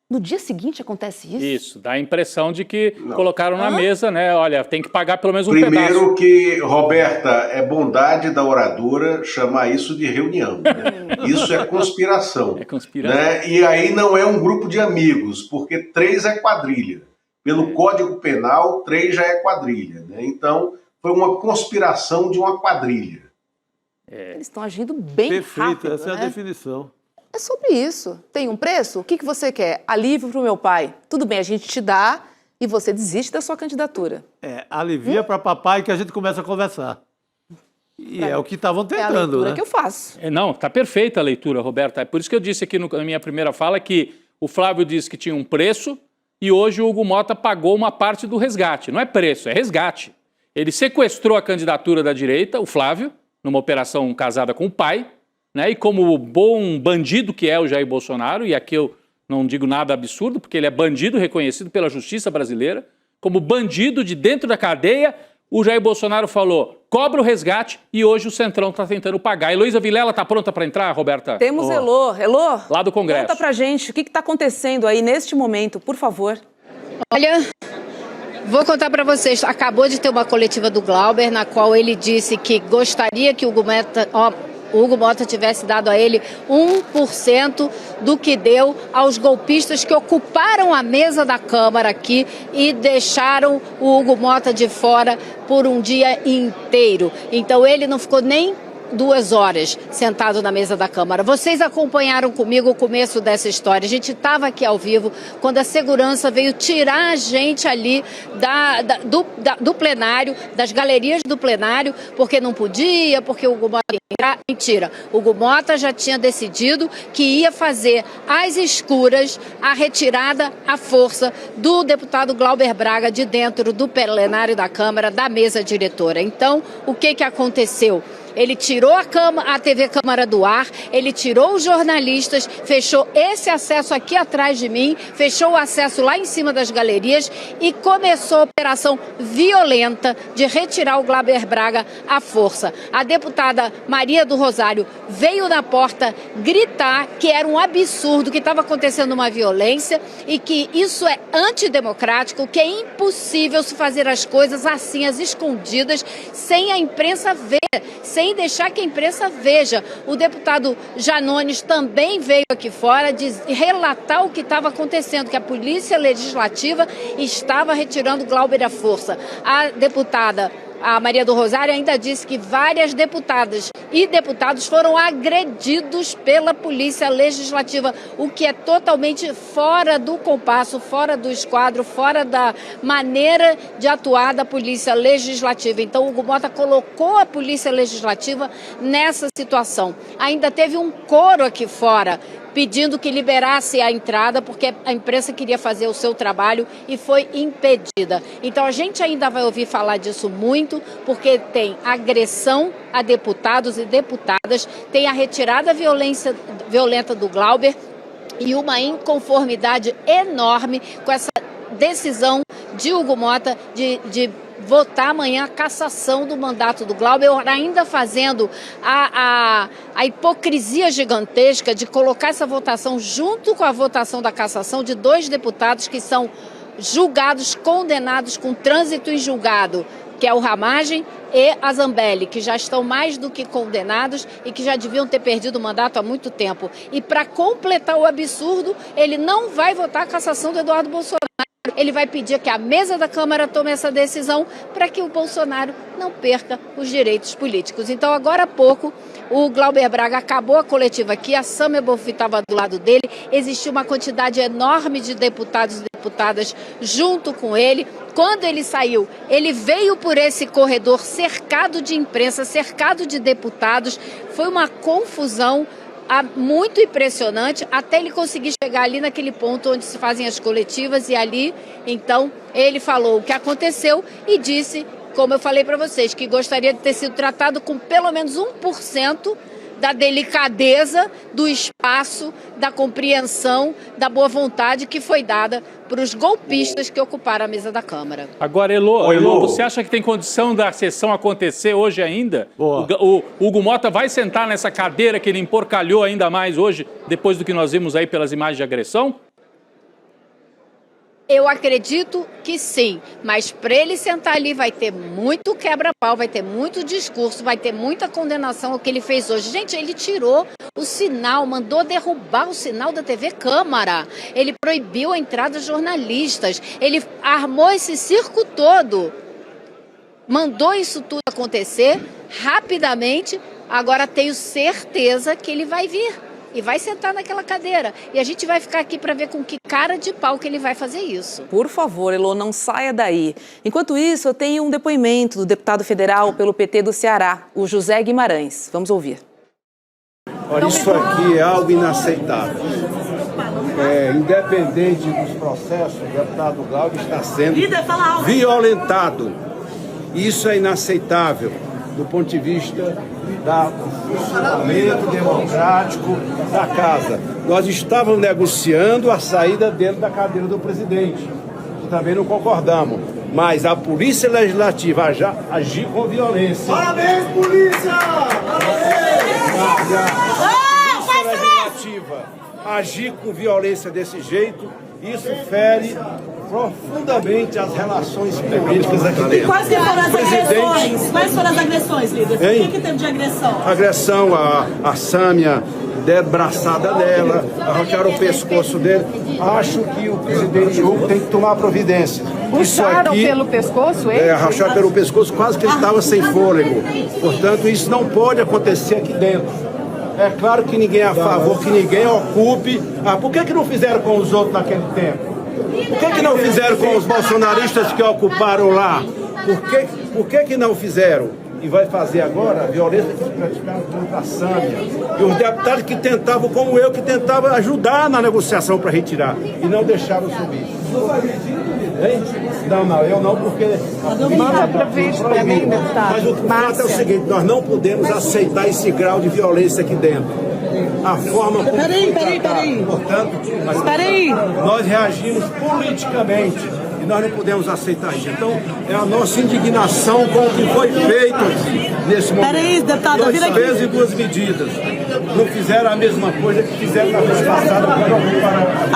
No dia seguinte acontece isso? Isso, dá a impressão de que colocaram na mesa, né? Olha, tem que pagar pelo menos um pedaço. Primeiro que, Roberta, é bondade da oradora chamar isso de reunião, né? Isso é conspiração. É conspiração. Né? E aí não é um grupo de amigos, porque 3 é quadrilha. Pelo Código Penal, 3 já é quadrilha, né? Então, foi uma conspiração de uma quadrilha. Eles estão agindo bem Perfeito, rápido, essa é a definição. É sobre isso. Tem um preço? O que você quer? Alívio para o meu pai. Tudo bem, a gente te dá e você desiste da sua candidatura. Alivia para papai que a gente começa a conversar. E é o que estavam tentando, É a leitura né? que eu faço. Não, está perfeita a leitura, Roberta. É por isso que eu disse aqui na minha primeira fala que o Flávio disse que tinha um preço e hoje o Hugo Mota pagou uma parte do resgate. Não é preço, é resgate. Ele sequestrou a candidatura da direita, o Flávio, numa operação casada com o pai, né? E como bom bandido que é o Jair Bolsonaro, e aqui eu não digo nada absurdo, porque ele é bandido reconhecido pela justiça brasileira, como bandido de dentro da cadeia, o Jair Bolsonaro falou, cobra o resgate, e hoje o Centrão está tentando pagar. Heloísa Vilela está pronta para entrar, Roberta? Temos Elô. Elô, lá do Congresso. Conta pra gente o que está acontecendo aí neste momento, por favor. Olha, vou contar para vocês, acabou de ter uma coletiva do Glauber, na qual ele disse que gostaria que o Hugo Mota tivesse dado a ele 1% do que deu aos golpistas que ocuparam a mesa da Câmara aqui e deixaram o Hugo Mota de fora por um dia inteiro. Então ele não ficou nem 2 horas sentado na mesa da Câmara. Vocês acompanharam comigo o começo dessa história. A gente estava aqui ao vivo quando a segurança veio tirar a gente ali do plenário, das galerias do plenário, porque não podia, porque o Hugo Mota ia entrar. Mentira. O Hugo Mota já tinha decidido que ia fazer às escuras a retirada à força do deputado Glauber Braga de dentro do plenário da Câmara, da mesa diretora. Então, o que aconteceu? Ele tirou a TV Câmara do ar, ele tirou os jornalistas, fechou esse acesso aqui atrás de mim, fechou o acesso lá em cima das galerias e começou a operação violenta de retirar o Glauber Braga à força. A deputada Maria do Rosário veio na porta gritar que era um absurdo, que estava acontecendo uma violência e que isso é antidemocrático, que é impossível se fazer as coisas assim, às escondidas, sem a imprensa ver, sem deixar que a imprensa veja. O deputado Janones também veio aqui fora relatar o que estava acontecendo, que a Polícia Legislativa estava retirando Glauber à força. A deputada Maria do Rosário ainda disse que várias deputadas e deputados foram agredidos pela Polícia Legislativa, o que é totalmente fora do compasso, fora do esquadro, fora da maneira de atuar da Polícia Legislativa. Então, o Hugo Mota colocou a Polícia Legislativa nessa situação. Ainda teve um coro aqui fora pedindo que liberasse a entrada, porque a imprensa queria fazer o seu trabalho e foi impedida. Então a gente ainda vai ouvir falar disso muito, porque tem agressão a deputados e deputadas, tem a retirada violenta do Glauber e uma inconformidade enorme com essa decisão de Hugo Mota de votar amanhã a cassação do mandato do Glauber, ainda fazendo a hipocrisia gigantesca de colocar essa votação junto com a votação da cassação de 2 deputados que são julgados, condenados com trânsito em julgado, que é o Ramagem e a Zambelli, que já estão mais do que condenados e que já deviam ter perdido o mandato há muito tempo. E para completar o absurdo, ele não vai votar a cassação do Eduardo Bolsonaro. Ele vai pedir que a mesa da Câmara tome essa decisão para que o Bolsonaro não perca os direitos políticos. Então, agora há pouco, o Glauber Braga acabou a coletiva aqui, a Samia Bonfim estava do lado dele, existiu uma quantidade enorme de deputados e deputadas junto com ele. Quando ele saiu, ele veio por esse corredor cercado de imprensa, cercado de deputados, foi uma confusão muito impressionante, até ele conseguir chegar ali naquele ponto onde se fazem as coletivas e ali, então, ele falou o que aconteceu e disse, como eu falei para vocês, que gostaria de ter sido tratado com pelo menos 1% da delicadeza, do espaço, da compreensão, da boa vontade que foi dada para os golpistas que ocuparam a mesa da Câmara. Agora, Elô, você acha que tem condição da sessão acontecer hoje ainda? O Hugo Mota vai sentar nessa cadeira que ele emporcalhou ainda mais hoje, depois do que nós vimos aí pelas imagens de agressão? Eu acredito que sim, mas para ele sentar ali vai ter muito quebra-pau, vai ter muito discurso, vai ter muita condenação ao que ele fez hoje. Gente, ele tirou o sinal, mandou derrubar o sinal da TV Câmara, ele proibiu a entrada de jornalistas, ele armou esse circo todo, mandou isso tudo acontecer rapidamente. Agora tenho certeza que ele vai vir e vai sentar naquela cadeira. E a gente vai ficar aqui para ver com que cara de pau que ele vai fazer isso. Por favor, Elô, não saia daí. Enquanto isso, eu tenho um depoimento do deputado federal pelo PT do Ceará, o José Guimarães. Vamos ouvir. Olha, isso aqui é algo inaceitável. Independente dos processos, o deputado Glauber está sendo violentado. Isso é inaceitável do ponto de vista do funcionamento democrático da casa. Nós estávamos negociando a saída dele da cadeira do presidente, que também não concordamos, mas a Polícia Legislativa já agiu com violência. Parabéns, polícia! Parabéns! A Polícia Legislativa agir com violência desse jeito, isso fere profundamente as relações políticas aqui dentro. Quais que foram as agressões? Quais foram as agressões, líder? O que teve de agressão? Agressão, a Sâmia, deram braçada nela, arrancaram o pescoço dele. Acho que o presidente Hugo tem que tomar providência. Puxaram pelo pescoço ele? Arrancaram pelo pescoço, quase que ele estava sem fôlego. Portanto, isso não pode acontecer aqui dentro. É claro que ninguém é a favor, que ninguém ocupe. Por que não fizeram com os outros naquele tempo? Por que não fizeram com os bolsonaristas que ocuparam lá? Por que não fizeram? E vai fazer agora a violência que praticaram contra a Sâmia. E os deputados que tentavam, como eu, que tentavam ajudar na negociação para retirar. E não deixaram subir. Não, eu não, porque... Mas o fato é o seguinte, nós não podemos aceitar esse grau de violência aqui dentro. A forma como Peraí. Portanto, nós reagimos politicamente. E nós não podemos aceitar isso. Então, é a nossa indignação com o que foi feito aqui, nesse momento. Peraí, deputado, duas vezes e duas medidas. Não fizeram a mesma coisa que fizeram na vez passada.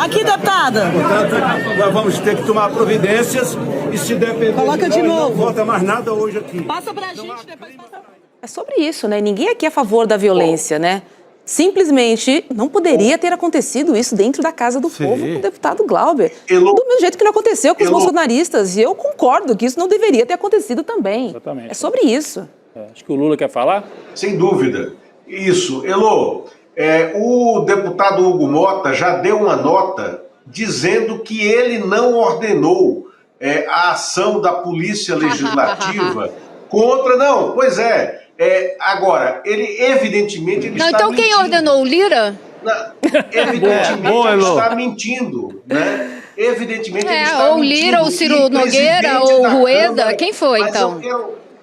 Aqui, deputada. Portanto, nós vamos ter que tomar providências e, se depender Coloca de novo. Não volta mais nada hoje aqui. Passa pra gente, depois passa. É sobre isso, né? Ninguém aqui é a favor da violência, né? Simplesmente não poderia ter acontecido isso dentro da casa do povo com o deputado Glauber. Do mesmo jeito que não aconteceu com os bolsonaristas. E eu concordo que isso não deveria ter acontecido também. Exatamente. É sobre isso. Acho que o Lula quer falar. Sem dúvida. Isso. Elô, o deputado Hugo Mota já deu uma nota dizendo que ele não ordenou a ação da Polícia Legislativa contra... Não, pois é. Agora, ele evidentemente... Ele não, está então mentindo. quem ordenou? O Lira? Evidentemente ele está mentindo, né? Evidentemente ele está ou mentindo. O Lira, ou o Ciro Nogueira, ou o Rueda, Câmara, quem foi então?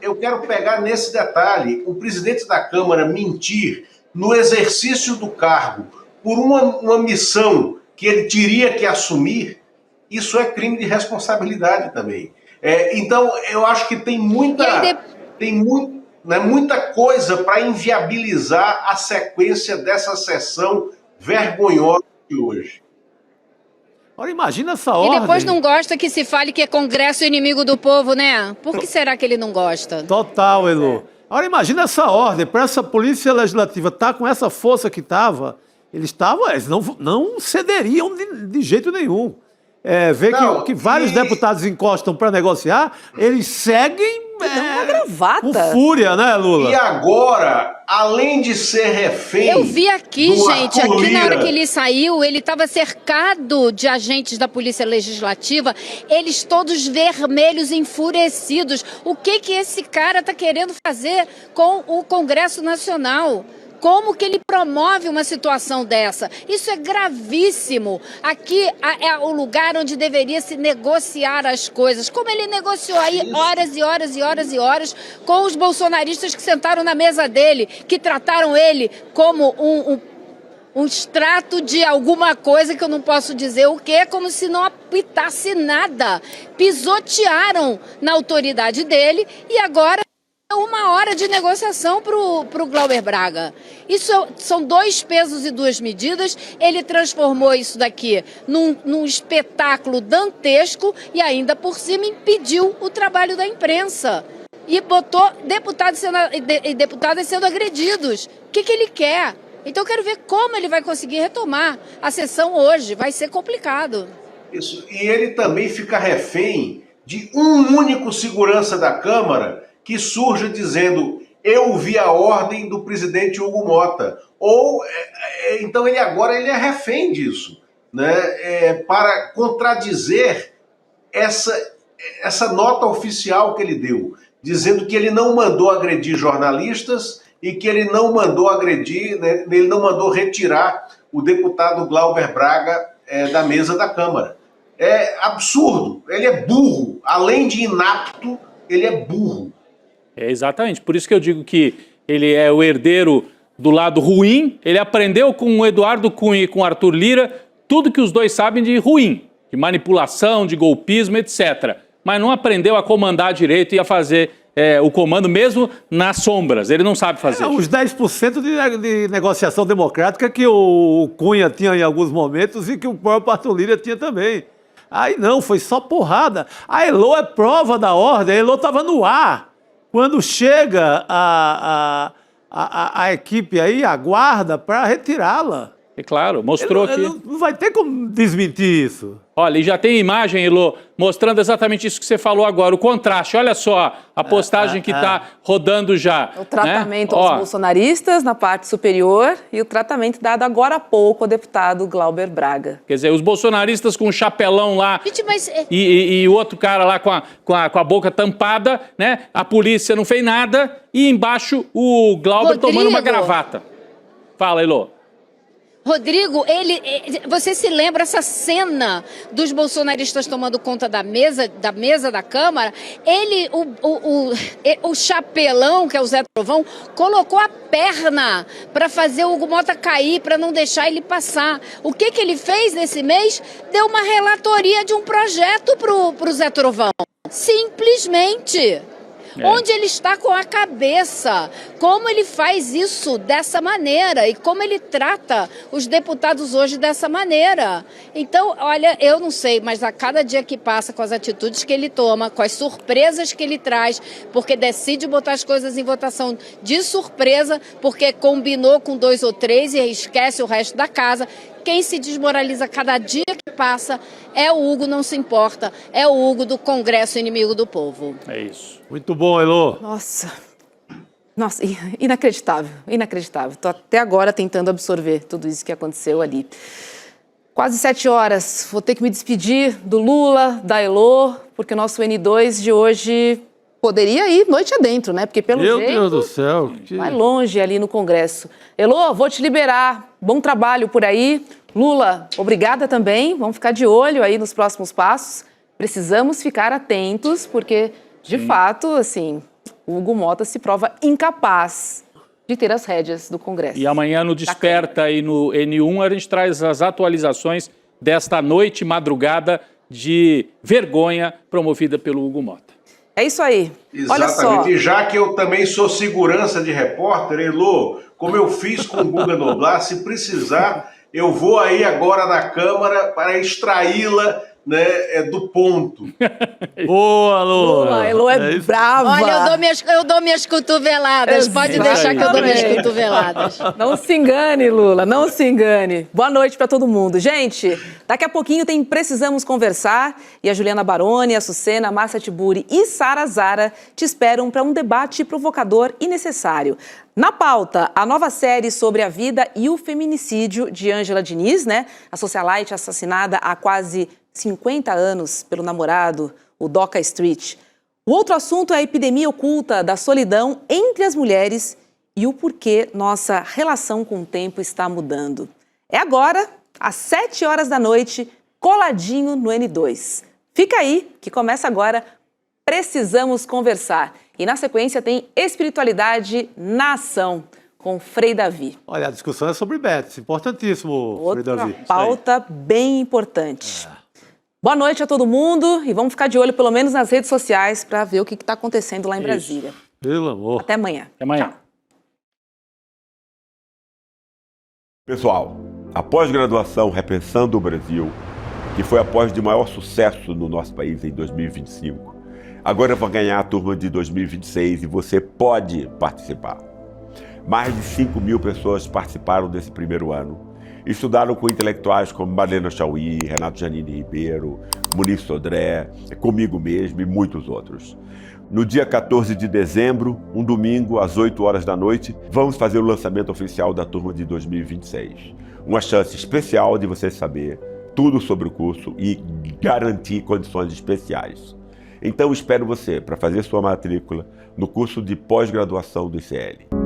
Eu quero pegar nesse detalhe, o presidente da Câmara mentir no exercício do cargo por uma missão que ele teria que assumir, isso é crime de responsabilidade também. Então, eu acho que tem muita coisa para inviabilizar a sequência dessa sessão vergonhosa de hoje. Olha, imagina essa ordem. E depois não gosta que se fale que é Congresso inimigo do povo, né? Por que será que ele não gosta? Total, Elô. Agora imagina essa ordem, para essa Polícia Legislativa estar com essa força que estava, eles não cederiam de jeito nenhum. Que vários deputados encostam para negociar, eles seguem uma gravata. com fúria, né, Lula? E agora, além de ser refém... Eu vi aqui, gente, Arthur aqui Lira, na hora que ele saiu, ele estava cercado de agentes da Polícia Legislativa, eles todos vermelhos, enfurecidos. O que esse cara está querendo fazer com o Congresso Nacional? Como que ele promove uma situação dessa? Isso é gravíssimo. Aqui é o lugar onde deveria se negociar as coisas. Como ele negociou aí horas e horas e horas e horas com os bolsonaristas que sentaram na mesa dele, que trataram ele como um extrato de alguma coisa que eu não posso dizer o quê, como se não apitasse nada. Pisotearam na autoridade dele e agora... uma hora de negociação para o Glauber Braga. Isso são 2 pesos e 2 medidas. Ele transformou isso daqui num espetáculo dantesco e ainda por cima impediu o trabalho da imprensa. E botou deputadas sendo agredidos. O que ele quer? Então eu quero ver como ele vai conseguir retomar a sessão hoje. Vai ser complicado. Isso. E ele também fica refém de um único segurança da Câmara que surja dizendo: eu vi a ordem do presidente Hugo Mota. Então ele é refém disso, né? Para contradizer essa nota oficial que ele deu, dizendo que ele não mandou agredir jornalistas e que ele não mandou agredir, né? Ele não mandou retirar o deputado Glauber Braga da mesa da Câmara. É absurdo, ele é burro, além de inapto, ele é burro. Exatamente, por isso que eu digo que ele é o herdeiro do lado ruim, ele aprendeu com o Eduardo Cunha e com o Arthur Lira tudo que os dois sabem de ruim, de manipulação, de golpismo, etc. Mas não aprendeu a comandar direito e a fazer o comando mesmo nas sombras, ele não sabe fazer. Os 10% de negociação democrática que o Cunha tinha em alguns momentos e que o próprio Arthur Lira tinha também. Aí não, foi só porrada. A Elô é prova da ordem, a Elô estava no ar. Quando chega a equipe aí, a guarda, para retirá-la. É claro, mostrou que... Não vai ter como desmentir isso. Olha, e já tem imagem, Elô, mostrando exatamente isso que você falou agora, o contraste. Olha só a postagem que está rodando já. O tratamento aos bolsonaristas na parte superior e o tratamento dado agora há pouco ao deputado Glauber Braga. Quer dizer, os bolsonaristas com o chapelão lá e o outro cara lá com a boca tampada, né? A polícia não fez nada e embaixo o Glauber tomando uma gravata. Fala, Elô. Rodrigo, você se lembra essa cena dos bolsonaristas tomando conta da mesa da Câmara? O chapelão, que é o Zé Trovão, colocou a perna para fazer o Hugo Mota cair, para não deixar ele passar. O que ele fez nesse mês? Deu uma relatoria de um projeto pro Zé Trovão. Simplesmente. Onde ele está com a cabeça, como ele faz isso dessa maneira e como ele trata os deputados hoje dessa maneira. Então, olha, eu não sei, mas a cada dia que passa, com as atitudes que ele toma, com as surpresas que ele traz, porque decide botar as coisas em votação de surpresa, porque combinou com 2 ou 3 e esquece o resto da casa. Quem se desmoraliza cada dia que passa é o Hugo, não se importa, é o Hugo do Congresso inimigo do povo. É isso. Muito bom, Elô. Nossa, inacreditável, inacreditável. Estou até agora tentando absorver tudo isso que aconteceu ali. Quase 7 horas, vou ter que me despedir do Lula, da Elô, porque o nosso N2 de hoje poderia ir noite adentro, né? Porque pelo jeito... Meu Deus do céu. Vai longe ali no Congresso. Elô, vou te liberar. Bom trabalho por aí. Lula, obrigada também. Vamos ficar de olho aí nos próximos passos. Precisamos ficar atentos, porque, de fato, assim, o Hugo Mota se prova incapaz de ter as rédeas do Congresso. E amanhã no Desperta e no N1 a gente traz as atualizações desta noite, madrugada de vergonha promovida pelo Hugo Mota. É isso aí. Exatamente. Olha só. E já que eu também sou segurança de repórter, Elô, como eu fiz com o Guga Noblar, se precisar, eu vou aí agora na Câmara para extraí-la, né, do ponto. Boa, Lula. Elô é brava. Olha, eu dou minhas cotoveladas. Pode deixar que eu dou minhas cotoveladas. Não se engane, Lula, não se engane. Boa noite para todo mundo. Gente, daqui a pouquinho tem Precisamos Conversar e a Juliana Baroni, a Sucena, a Márcia Tiburi e Sara Zara te esperam para um debate provocador e necessário. Na pauta, a nova série sobre a vida e o feminicídio de Ângela Diniz, né? A socialite assassinada há quase 50 anos pelo namorado, o Doca Street. O outro assunto é a epidemia oculta da solidão entre as mulheres e o porquê nossa relação com o tempo está mudando. É agora, às 7 horas da noite, coladinho no N2. Fica aí, que começa agora Precisamos Conversar. E na sequência tem Espiritualidade na Ação, com Frei Davi. Olha, a discussão é sobre bets, importantíssimo, Frei Davi. Outra pauta bem importante. Boa noite a todo mundo e vamos ficar de olho pelo menos nas redes sociais para ver o que está acontecendo lá em Brasília. Pelo amor. Até amanhã. Até amanhã. Tchau. Pessoal, a pós-graduação Repensando o Brasil, que foi a pós de maior sucesso no nosso país em 2025, agora vai ganhar a turma de 2026 e você pode participar. Mais de 5.000 pessoas participaram desse primeiro ano. Estudaram com intelectuais como Marlene Chauí, Renato Janine Ribeiro, Muniz Sodré, comigo mesmo e muitos outros. No dia 14 de dezembro, um domingo, às 8 horas da noite, vamos fazer o lançamento oficial da turma de 2026. Uma chance especial de você saber tudo sobre o curso e garantir condições especiais. Então espero você para fazer sua matrícula no curso de pós-graduação do ICL.